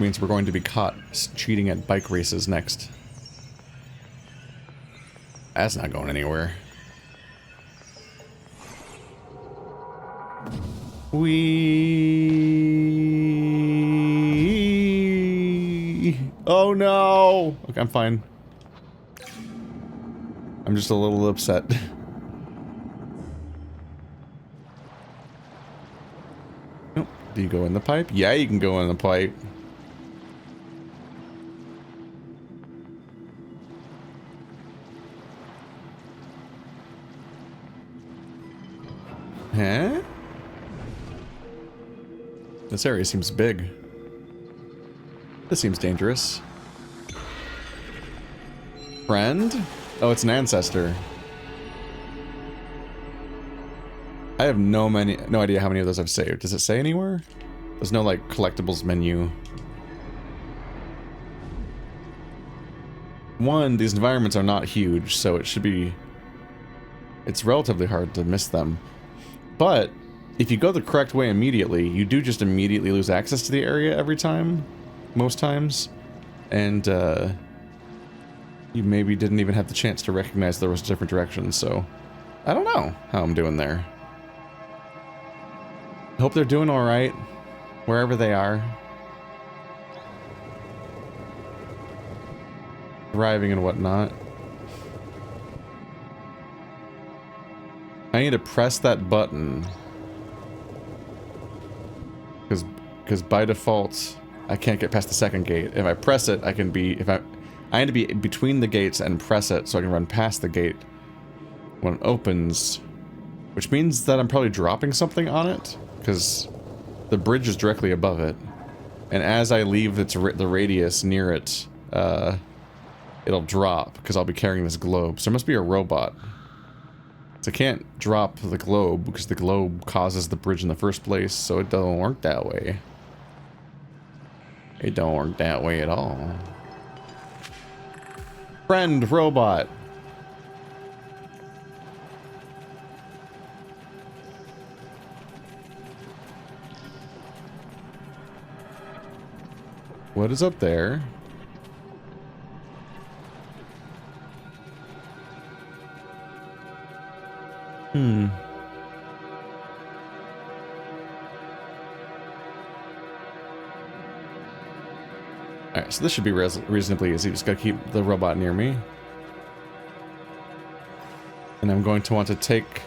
[SPEAKER 3] Means we're going to be caught cheating at bike races next. That's not going anywhere. Oh no! Okay, I'm fine. I'm just a little upset. Nope. Do you go in the pipe? Yeah, you can go in the pipe. Huh? This area seems big. This seems dangerous. Friend? Oh, it's an ancestor. I have no idea how many of those I've saved. Does it say anywhere? There's no, like, collectibles menu. One, these environments are not huge, so it should be... It's relatively hard to miss them. But, if you go the correct way immediately, you do just immediately lose access to the area every time. Most times. And, you maybe didn't even have the chance to recognize there was different directions, so... I don't know how I'm doing there. I hope they're doing alright, wherever they are. Thriving and whatnot. I need to press that button. Because by default, I can't get past the second gate. If I press it, I can be... I need to be between the gates and press it so I can run past the gate when it opens. Which means that I'm probably dropping something on it. Because the bridge is directly above it. And as I leave the radius near it, it'll drop. Because I'll be carrying this globe. So there must be a robot. So I can't drop the globe because the globe causes the bridge in the first place, so it don't work that way. It don't work that way at all. Friend, robot. What is up there? Alright, so this should be reasonably easy. Just gotta keep the robot near me. And I'm going to want to take...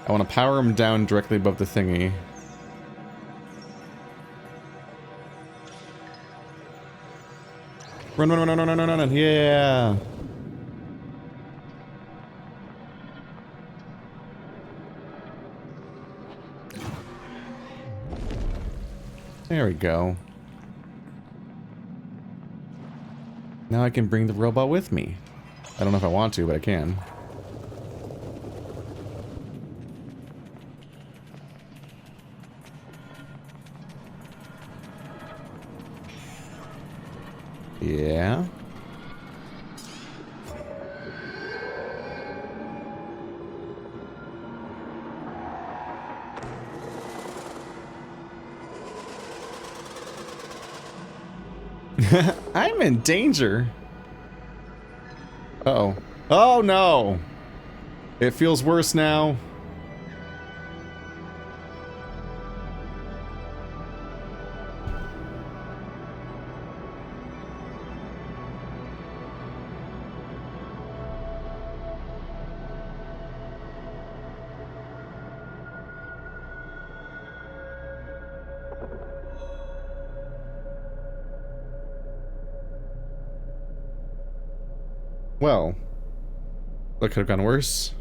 [SPEAKER 3] I want to power him down directly above the thingy. Run, run, run, run, run, run, run, run, yeah! There we go. Now I can bring the robot with me. I don't know if I want to, but I can. Yeah. I'm in danger. Uh-oh. Oh, no. It feels worse now. Well, that could have gone worse.